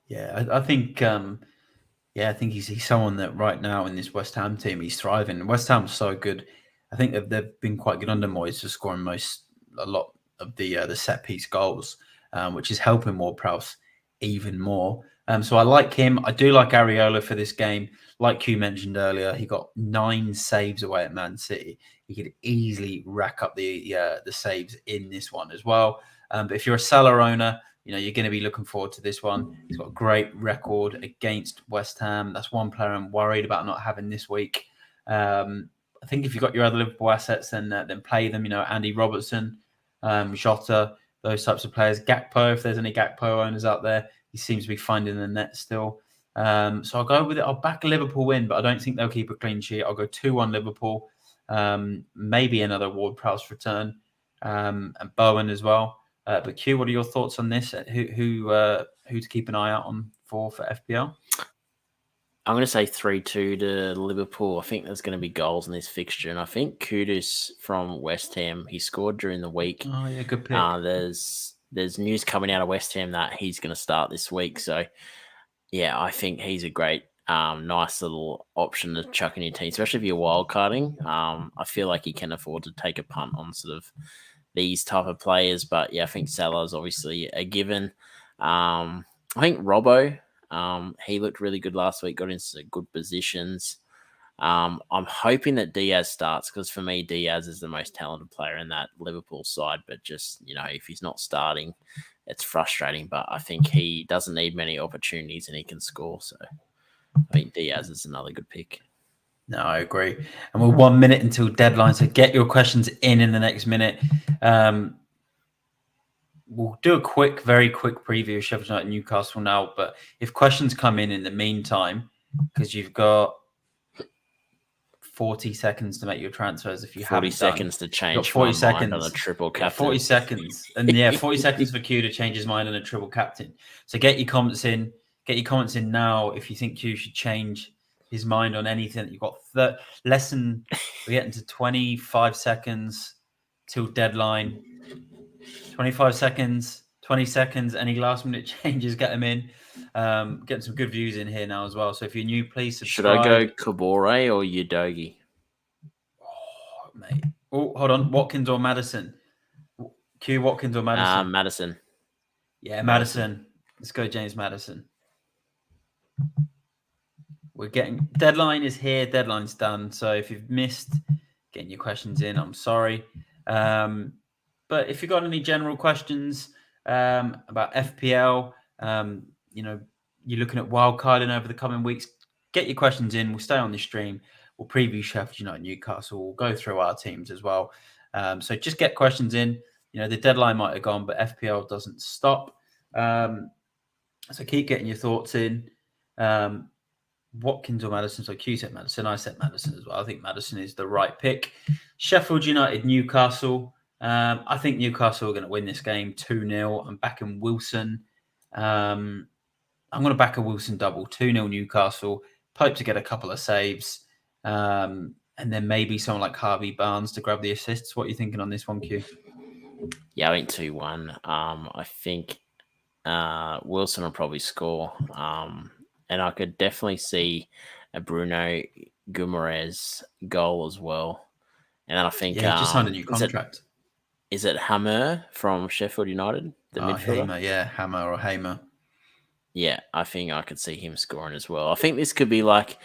Yeah, I think. I think he's someone that right now in this West Ham team he's thriving. West Ham's so good. I think they've been quite good under Moyes for scoring a lot of the set piece goals, which is helping Ward-Prowse even more. So I like him. I do like Areola for this game. Like you mentioned earlier, he got 9 saves away at Man City. He could easily rack up the saves in this one as well. But if you're a Salah owner, you're going to be looking forward to this one. He's got a great record against West Ham. That's one player I'm worried about not having this week. I think if you've got your other Liverpool assets, then play them. Andy Robertson, Jota, those types of players. Gakpo, if there's any Gakpo owners out there, he seems to be finding the net still. So I'll go with it. I'll back a Liverpool win, but I don't think they'll keep a clean sheet. I'll go 2-1 Liverpool. Maybe another Ward-Prowse return, and Bowen as well. But Q, what are your thoughts on this? Who to keep an eye out on for FPL? I'm going to say 3-2 to Liverpool. I think there's going to be goals in this fixture, and I think Kudus from West Ham, he scored during the week. Oh yeah, good pick. There's news coming out of West Ham that he's going to start this week. So yeah, I think he's a great, nice little option to chuck in your team, especially if you're wildcarding. I feel like he can afford to take a punt on sort of these type of players, but yeah, I think Salah's obviously a given. I think Robbo, he looked really good last week, got into good positions. I'm hoping that Diaz starts because for me, Diaz is the most talented player in that Liverpool side, but just, if he's not starting, it's frustrating, but I think he doesn't need many opportunities and he can score. So I think Diaz is another good pick. No, I agree. And we're 1 minute until deadline, so get your questions in the next minute. We'll do a very quick preview of Sheffield United Newcastle now, but if questions come in the meantime, because you've got 40 seconds to make your transfers if you have 40 seconds done. to change 40 my seconds mind on a triple captain. 40 seconds. And 40 seconds for Q to change his mind on a triple captain. So get your comments in. Get your comments in now if you think Q should change his mind on anything. You've got we're getting to 25 seconds till deadline. 25 seconds, 20 seconds, any last minute changes, get them in. Getting some good views in here now as well. So if you're new, please subscribe. Should I go Kabore or Udogi? Oh, mate. Oh, hold on. Watkins or Maddison? Q, Watkins or Maddison? Maddison. Yeah, Maddison. Let's go James Maddison. We're getting... Deadline is here. Deadline's done. So if you've missed getting your questions in, I'm sorry. But if you've got any general questions about FPL, you're looking at wildcarding over the coming weeks, get your questions in. We'll stay on the stream. We'll preview Sheffield United Newcastle. We'll go through our teams as well. So just get questions in. The deadline might have gone, but FPL doesn't stop. So keep getting your thoughts in. Watkins or Maddison? So Q said Maddison. I said Maddison as well. I think Maddison is the right pick. Sheffield United Newcastle. I think Newcastle are going to win this game 2-0. I'm backing Wilson. I'm going to back a Wilson double, 2-0 Newcastle. Pope to get a couple of saves. And then maybe someone like Harvey Barnes to grab the assists. What are you thinking on this one, Q? Yeah, I think 2-1. I think Wilson will probably score. And I could definitely see a Bruno Guimaraes goal as well. And then I think Yeah, he just signed a new contract. is it Hammer from Sheffield United, the midfielder? Hamer, yeah, Hammer or Hamer. Yeah, I think I could see him scoring as well. I think this could be like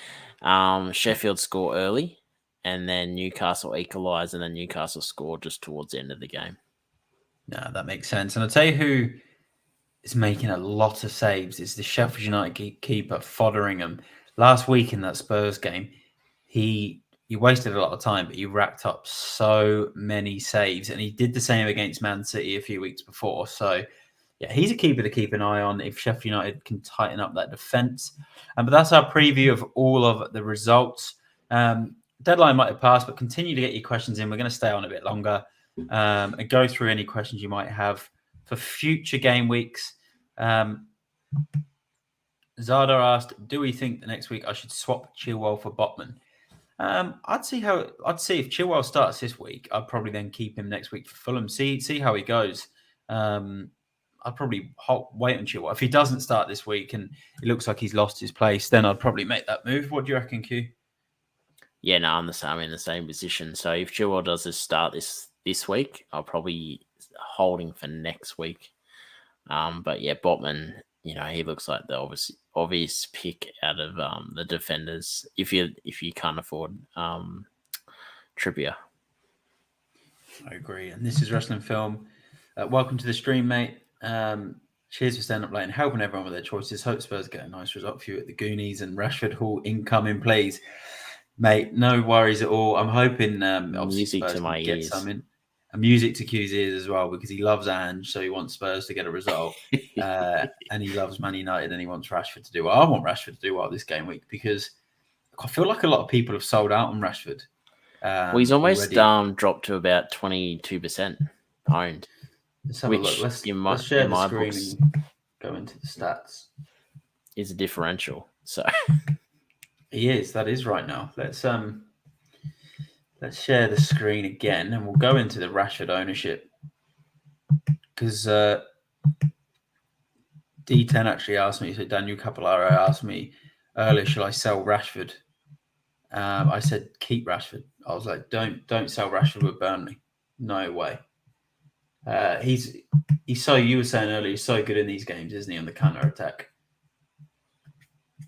Sheffield score early and then Newcastle equalise and then Newcastle score just towards the end of the game. No, that makes sense. And I'll tell you who is making a lot of saves is the Sheffield United keeper, Fotheringham. Last week in that Spurs game, he wasted a lot of time, but he racked up so many saves. And he did the same against Man City a few weeks before. So, yeah, he's a keeper to keep an eye on if Sheffield United can tighten up that defence. But that's our preview of all of the results. Deadline might have passed, but continue to get your questions in. We're going to stay on a bit longer and go through any questions you might have for future game weeks. Zada asked, "Do we think the next week I should swap Chilwell for Botman?" I'd see if Chilwell starts this week. I'd probably then keep him next week for Fulham. See how he goes. I'd probably wait on Chilwell. If he doesn't start this week and it looks like he's lost his place, then I'd probably make that move. What do you reckon, Q? Yeah, no, I'm in the same position. So if Chilwell does start this week, I'll probably hold him for next week. But yeah, Botman, he looks like the obvious pick out of the defenders if you can't afford Trippier. I agree. And this is Wrestling Film. Welcome to the stream, mate. Cheers for standing up late and helping everyone with their choices. Hope Spurs get a nice result for you at the Goonies and Rashford Hall incoming, please. Mate, no worries at all. I'm hoping obviously Spurs can get some in. And music to Q's ears as well, because he loves Ange, so he wants Spurs to get a result. And he loves Man United and he wants Rashford to do well. I want Rashford to do well this game week because I feel like a lot of people have sold out on Rashford. Well, he's almost dropped to about 22% owned. Let's have a look. Let's share the screen and go into the stats. Is a differential, so he is. That is right now. Let's share the screen again, and we'll go into the Rashford ownership because D10 actually asked me. So Daniel Capolaro asked me earlier, "Shall I sell Rashford?" I said, "Keep Rashford." I was like, "Don't sell Rashford with Burnley. No way." He's so, you were saying earlier, he's so good in these games, isn't he, on the counter attack?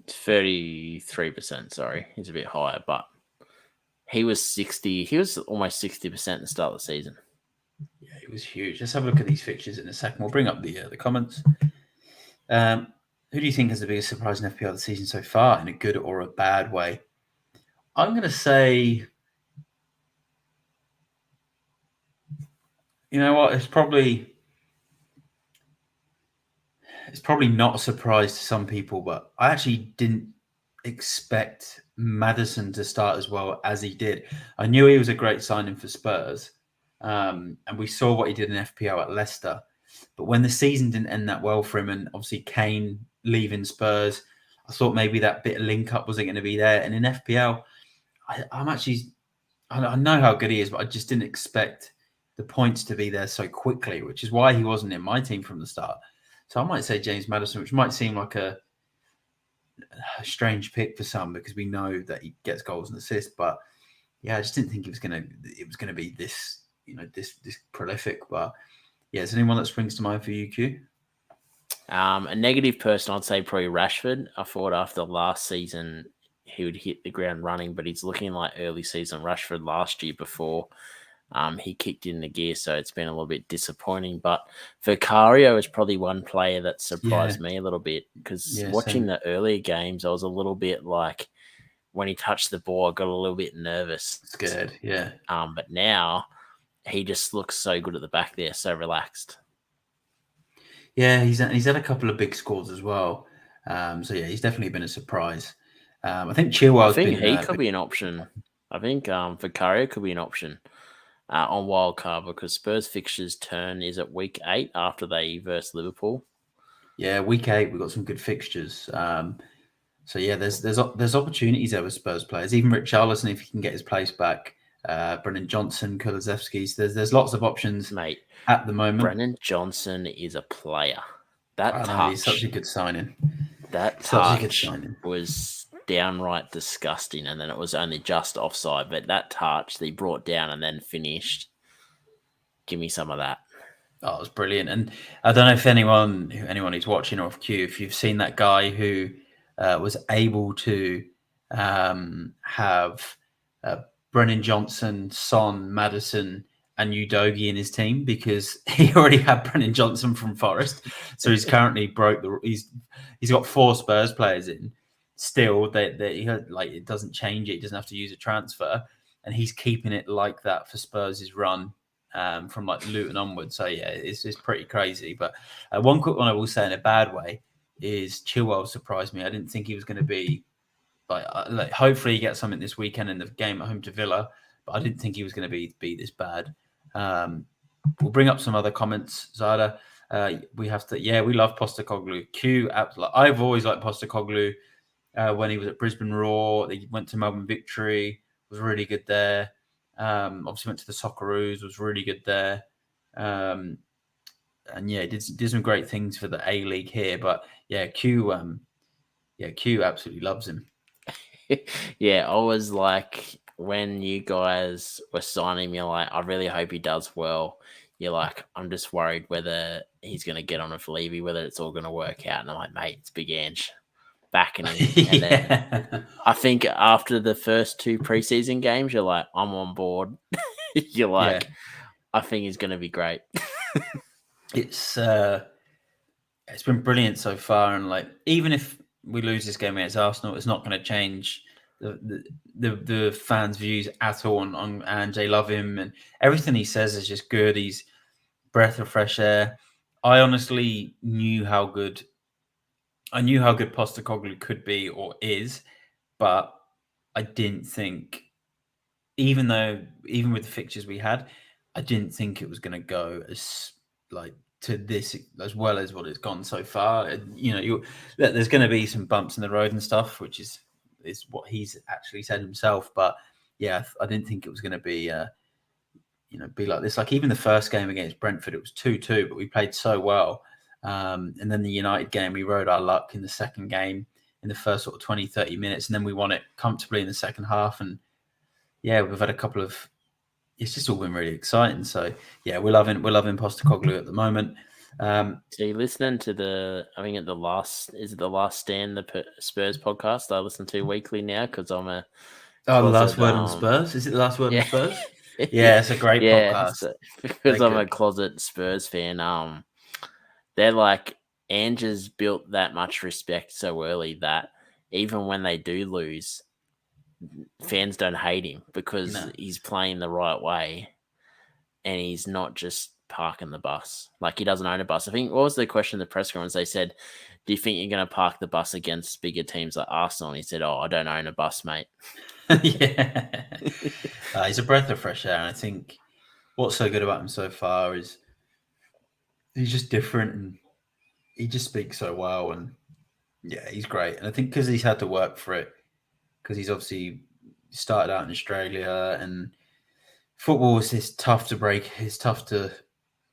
33%. Sorry, he's a bit higher, but he was 60. He was almost 60% at the start of the season. Yeah, he was huge. Let's have a look at these fixtures in a second. We'll bring up the comments. Who do you think is the biggest surprise in FPL this season so far, in a good or a bad way? I'm going to say, you know what? It's probably not a surprise to some people, but I actually didn't expect Maddison to start as well as he did. I knew he was a great signing for Spurs, and we saw what he did in FPL at Leicester. But when the season didn't end that well for him, and obviously Kane leaving Spurs, I thought maybe that bit of link-up wasn't going to be there. And in FPL, I know how good he is, but I just didn't expect the points to be there so quickly, which is why he wasn't in my team from the start. So I might say James Maddison, which might seem like a strange pick for some because we know that he gets goals and assists. But yeah, I just didn't think it was gonna be this, this prolific. But yeah, is there anyone that springs to mind for you, Q? A negative person, I'd say probably Rashford. I thought after last season he would hit the ground running, but he's looking like early season Rashford last year before he kicked in the gear, so it's been a little bit disappointing. But Vicario is probably one player that surprised me a little bit because watching the earlier games, I was a little bit like, when he touched the ball, I got a little bit nervous. Scared, yeah. But now he just looks so good at the back there, so relaxed. Yeah, he's had a couple of big scores as well. So yeah, he's definitely been a surprise. I think Chilwell's been. He could be an option. I think Vicario could be an option on wildcard because Spurs fixtures turn is at week 8 after they verse Liverpool. Yeah, week 8 we've got some good fixtures. So yeah, there's opportunities there with Spurs players. Even Richarlison, if he can get his place back, Brennan Johnson, Kulusevski's. There's lots of options, mate. at the moment. Brennan Johnson is a player. That I know, he's such a good signing. Such a good signing. Was downright disgusting, and then it was only just offside. But that touch that he brought down and then finished, give me some of that. Oh, it was brilliant. And I don't know if anyone who's watching off Q, if you've seen that guy who was able to have Brennan Johnson, Son, Maddison, and Udogie in his team, because he already had Brennan Johnson from Forest. So he's currently he's got 4 Spurs players in. Still, he had, like, it doesn't change it. He doesn't have to use a transfer, and he's keeping it like that for Spurs' run. From like Luton onwards. So yeah, it's pretty crazy. But one quick one I will say in a bad way is Chilwell surprised me. I didn't think he was going to be like hopefully he gets something this weekend in the game at home to Villa, but I didn't think he was going to be this bad. We'll bring up some other comments, Zada. We love Postecoglou. I've always liked Postecoglou. When he was at Brisbane Roar, he went to Melbourne Victory, was really good there. Obviously went to the Socceroos, was really good there. And yeah, did some great things for the A League here. But yeah, Q absolutely loves him. Yeah, I was like, when you guys were signing me, like, I really hope he does well. You're like, I'm just worried whether he's going to get on with Levy, whether it's all going to work out. And I'm like, mate, it's Big Ange backing him. And then I think after the first 2 preseason games, you're like, I'm on board. You're like, I think he's going to be great. It's been brilliant so far, and like, even if we lose this game against Arsenal, it's not going to change the fans' views at all on Ange. They love him, and everything he says is just good. He's breath of fresh air. I honestly knew how good Postecoglou could be or is, but I didn't think, even with the fixtures we had, I didn't think it was going to go as like to this as well as what it's gone so far. There's going to be some bumps in the road and stuff, which is what he's actually said himself. But yeah, I didn't think it was going to be be like this. Like, even the first game against Brentford, it was 2-2, but we played so well. And then the United game, we rode our luck in the second game in the first sort of 20, 30 minutes, and then we won it comfortably in the second half. And yeah, we've had a couple of. It's just all been really exciting. So yeah, we're loving Postecoglou at the moment. So you're listening to I think the last stand, the Spurs podcast I listen to weekly now, because I'm a the last word on Spurs. Is it the last word on Spurs? Yeah, it's a great podcast. Because I'm a closet Spurs fan. They're like, Ange has built that much respect so early that even when they do lose, fans don't hate him, because he's playing the right way, and he's not just parking the bus. Like, he doesn't own a bus. I think, what was the question in the press conference? They said, do you think you're going to park the bus against bigger teams like Arsenal? And he said, I don't own a bus, mate. Yeah. He's a breath of fresh air. And I think what's so good about him so far is he's just different, and he just speaks so well. And yeah, he's great. And I think because he's had to work for it, because he's obviously started out in Australia, and football is tough to break. It's tough to,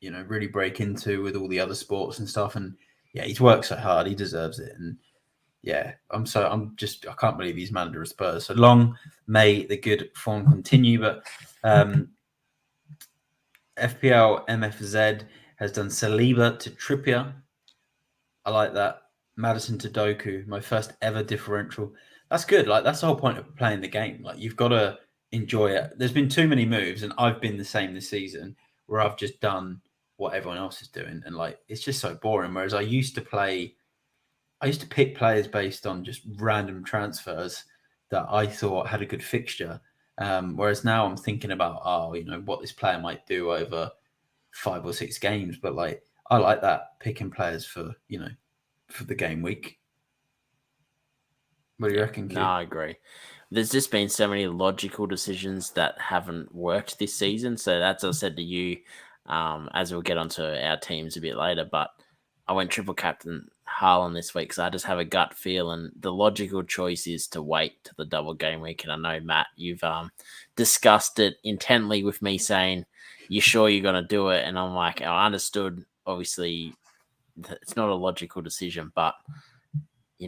really break into with all the other sports and stuff. And yeah, he's worked so hard. He deserves it. And yeah, I can't believe he's manager of Spurs. So long may the good form continue. But FPL MFZ has done Saliba to Trippier. I like that. Maddison to Doku, my first ever differential. That's good. Like, that's the whole point of playing the game. Like, you've got to enjoy it. There's been too many moves, and I've been the same this season, where I've just done what everyone else is doing, and like, it's just so boring. Whereas I used to pick players based on just random transfers that I thought had a good fixture. Whereas now I'm thinking about, what this player might do over 5 or 6 games. But like, I like that, picking players for the game week. What do you reckon, Q? No, I agree. There's just been so many logical decisions that haven't worked this season. So that's what I said to you, as we'll get onto our teams a bit later. But I went triple captain Haaland this week, so I just have a gut feel, and the logical choice is to wait to the double game week. And I know, Matt, you've discussed it intently with me saying, "You sure you're going to do it?" And I'm like, I understood, obviously, it's not a logical decision, but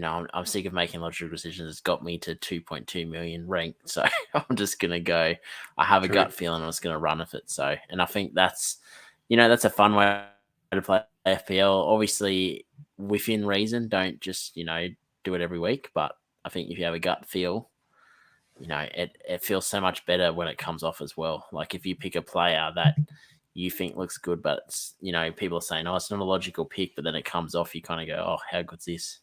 I'm sick of making logical decisions. It's got me to 2.2 million ranked. So I'm just going to go, I have a gut feeling I was going to run with it. So, and I think that's a fun way to play FPL. Obviously, within reason, don't just, do it every week. But I think if you have a gut feel, it feels so much better when it comes off as well. Like if you pick a player that you think looks good, but it's, people are saying, oh, it's not a logical pick, but then it comes off, you kind of go, oh, how good's this?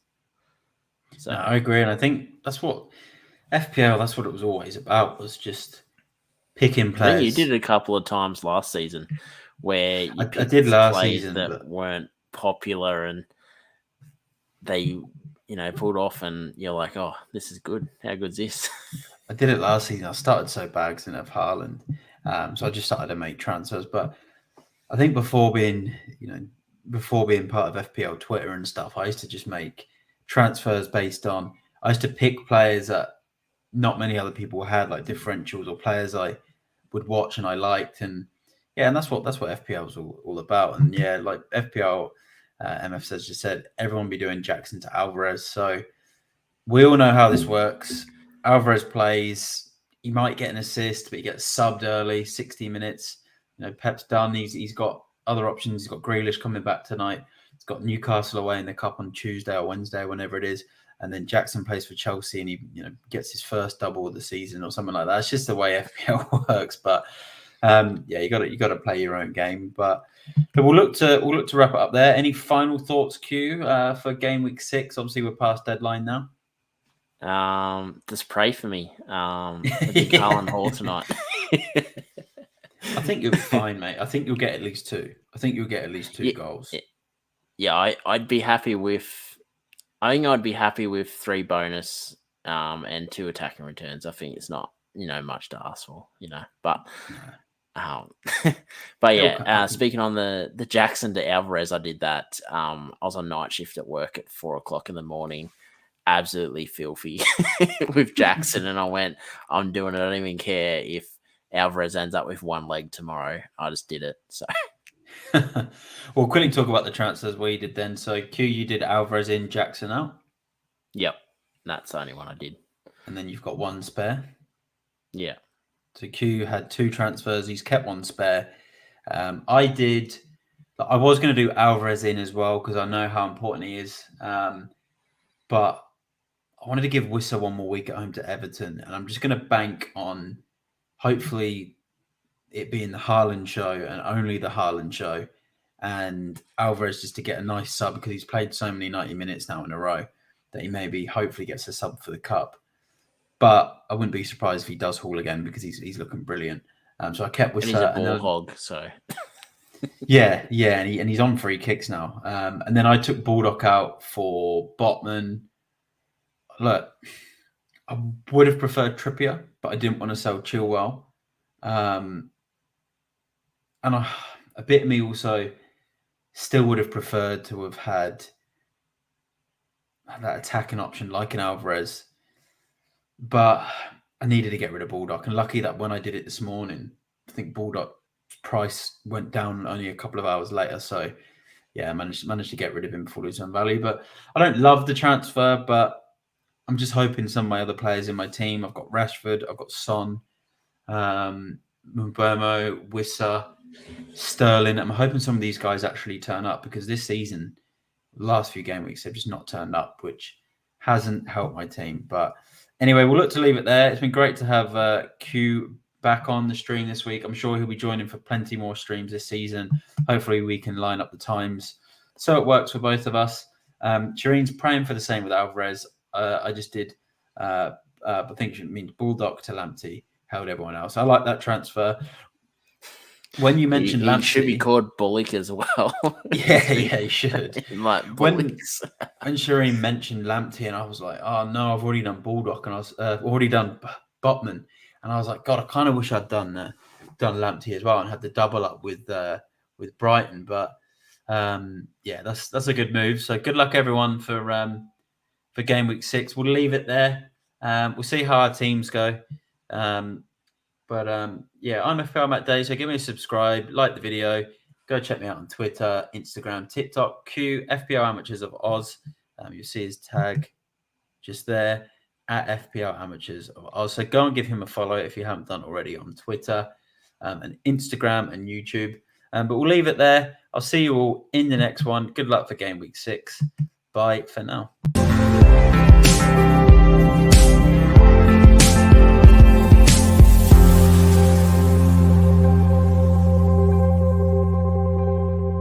So No, I agree, and I think that's what FPL. That's what it was always about. Was just picking players. I think you did it a couple of times last season, where you picked I did last players season that weren't popular, and they, pulled off, and you're like, oh, this is good. How good's this? I did it last season. I started so bad because I didn't have Haaland, so I just started to make transfers. But I think before being part of FPL Twitter and stuff, I used to just make transfers based on. I used to pick players that not many other people had, like differentials or players I would watch and I liked, and that's what FPL is all about. And like FPL MF says, just said everyone be doing Jackson to Alvarez. So we all know how this works. Alvarez plays, he might get an assist, but he gets subbed early, 60 minutes. Pep's done. He's got other options. He's got Grealish coming back tonight. He's got Newcastle away in the cup on Tuesday or Wednesday, whenever it is. And then Jackson plays for Chelsea and he gets his first double of the season or something like that. It's just the way FPL works. But you got to play your own game. But we'll look to wrap it up there. Any final thoughts, Q, for game week 6? Obviously, we're past deadline now. Just pray for me. The big Haaland haul tonight. I think you'll be fine, mate. I think you'll get at least 2. I think you'll get at least 2 goals. Yeah, I'd be happy with. I think I'd be happy with 3 bonus, and 2 attacking returns. I think it's not, much to ask for, but. But yeah, speaking on the Jackson to Alvarez, I did that. I was on night shift at work at 4:00 in the morning. Absolutely filthy with Jackson, and I went, I'm doing it. I don't even care if Alvarez ends up with 1 leg tomorrow. I just did it. So well, quickly talk about the transfers we did then. So Q, you did Alvarez in, Jackson out. Yep, that's the only one I did. And then you've got 1 spare. Yeah. So Q had 2 transfers. He's kept 1 spare. I did. I was going to do Alvarez in as well because I know how important he is. But I wanted to give Wissa 1 more week at home to Everton, and I'm just going to bank on hopefully it being the Haaland show and only the Haaland show, and Alvarez just to get a nice sub because he's played so many 90 minutes now in a row that he maybe hopefully gets a sub for the cup. But I wouldn't be surprised if he does haul again because he's looking brilliant. So I kept Wissa. And he's a ball hog, so. yeah, and he's on free kicks now. And then I took Baldock out for Botman. Look, I would have preferred Trippier, but I didn't want to sell Chilwell. And a bit of me also still would have preferred to have had that attacking option like an Alvarez. But I needed to get rid of Baldock. And lucky that when I did it this morning, I think Baldock's price went down only a couple of hours later. So, I managed to get rid of him before losing value. But I don't love the transfer, but I'm just hoping some of my other players in my team. I've got Rashford, I've got Son, Mbeumo, Wissa, Sterling. I'm hoping some of these guys actually turn up because this season, the last few game weeks, they've just not turned up, which hasn't helped my team. But anyway, we'll look to leave it there. It's been great to have Q back on the stream this week. I'm sure he'll be joining for plenty more streams this season. Hopefully we can line up the times so it works for both of us. Shireen's praying for the same with Alvarez. I just did, I think it means Baldock to Lamptey, held everyone else. I like that transfer. When you mentioned Lamptey, he should be called Bullock as well. yeah, he should. Like when Shireen mentioned Lamptey, and I was like, oh no, I've already done Baldock, and I was already done Botman, and I was like, God, I kind of wish I'd done Lamptey as well and had the double up with Brighton, but that's a good move. So good luck everyone for game week 6. We'll leave it there. We'll see how our teams go. But yeah, I'm FPLMattDay. So give me a subscribe, like the video. Go check me out on Twitter, Instagram, TikTok, FPL Amateurs of Aus. You'll see his tag just there at FPL Amateurs of Aus. So go and give him a follow if you haven't done already on Twitter and Instagram and YouTube. But we'll leave it there. I'll see you all in the next one. Good luck for game week 6. Bye for now.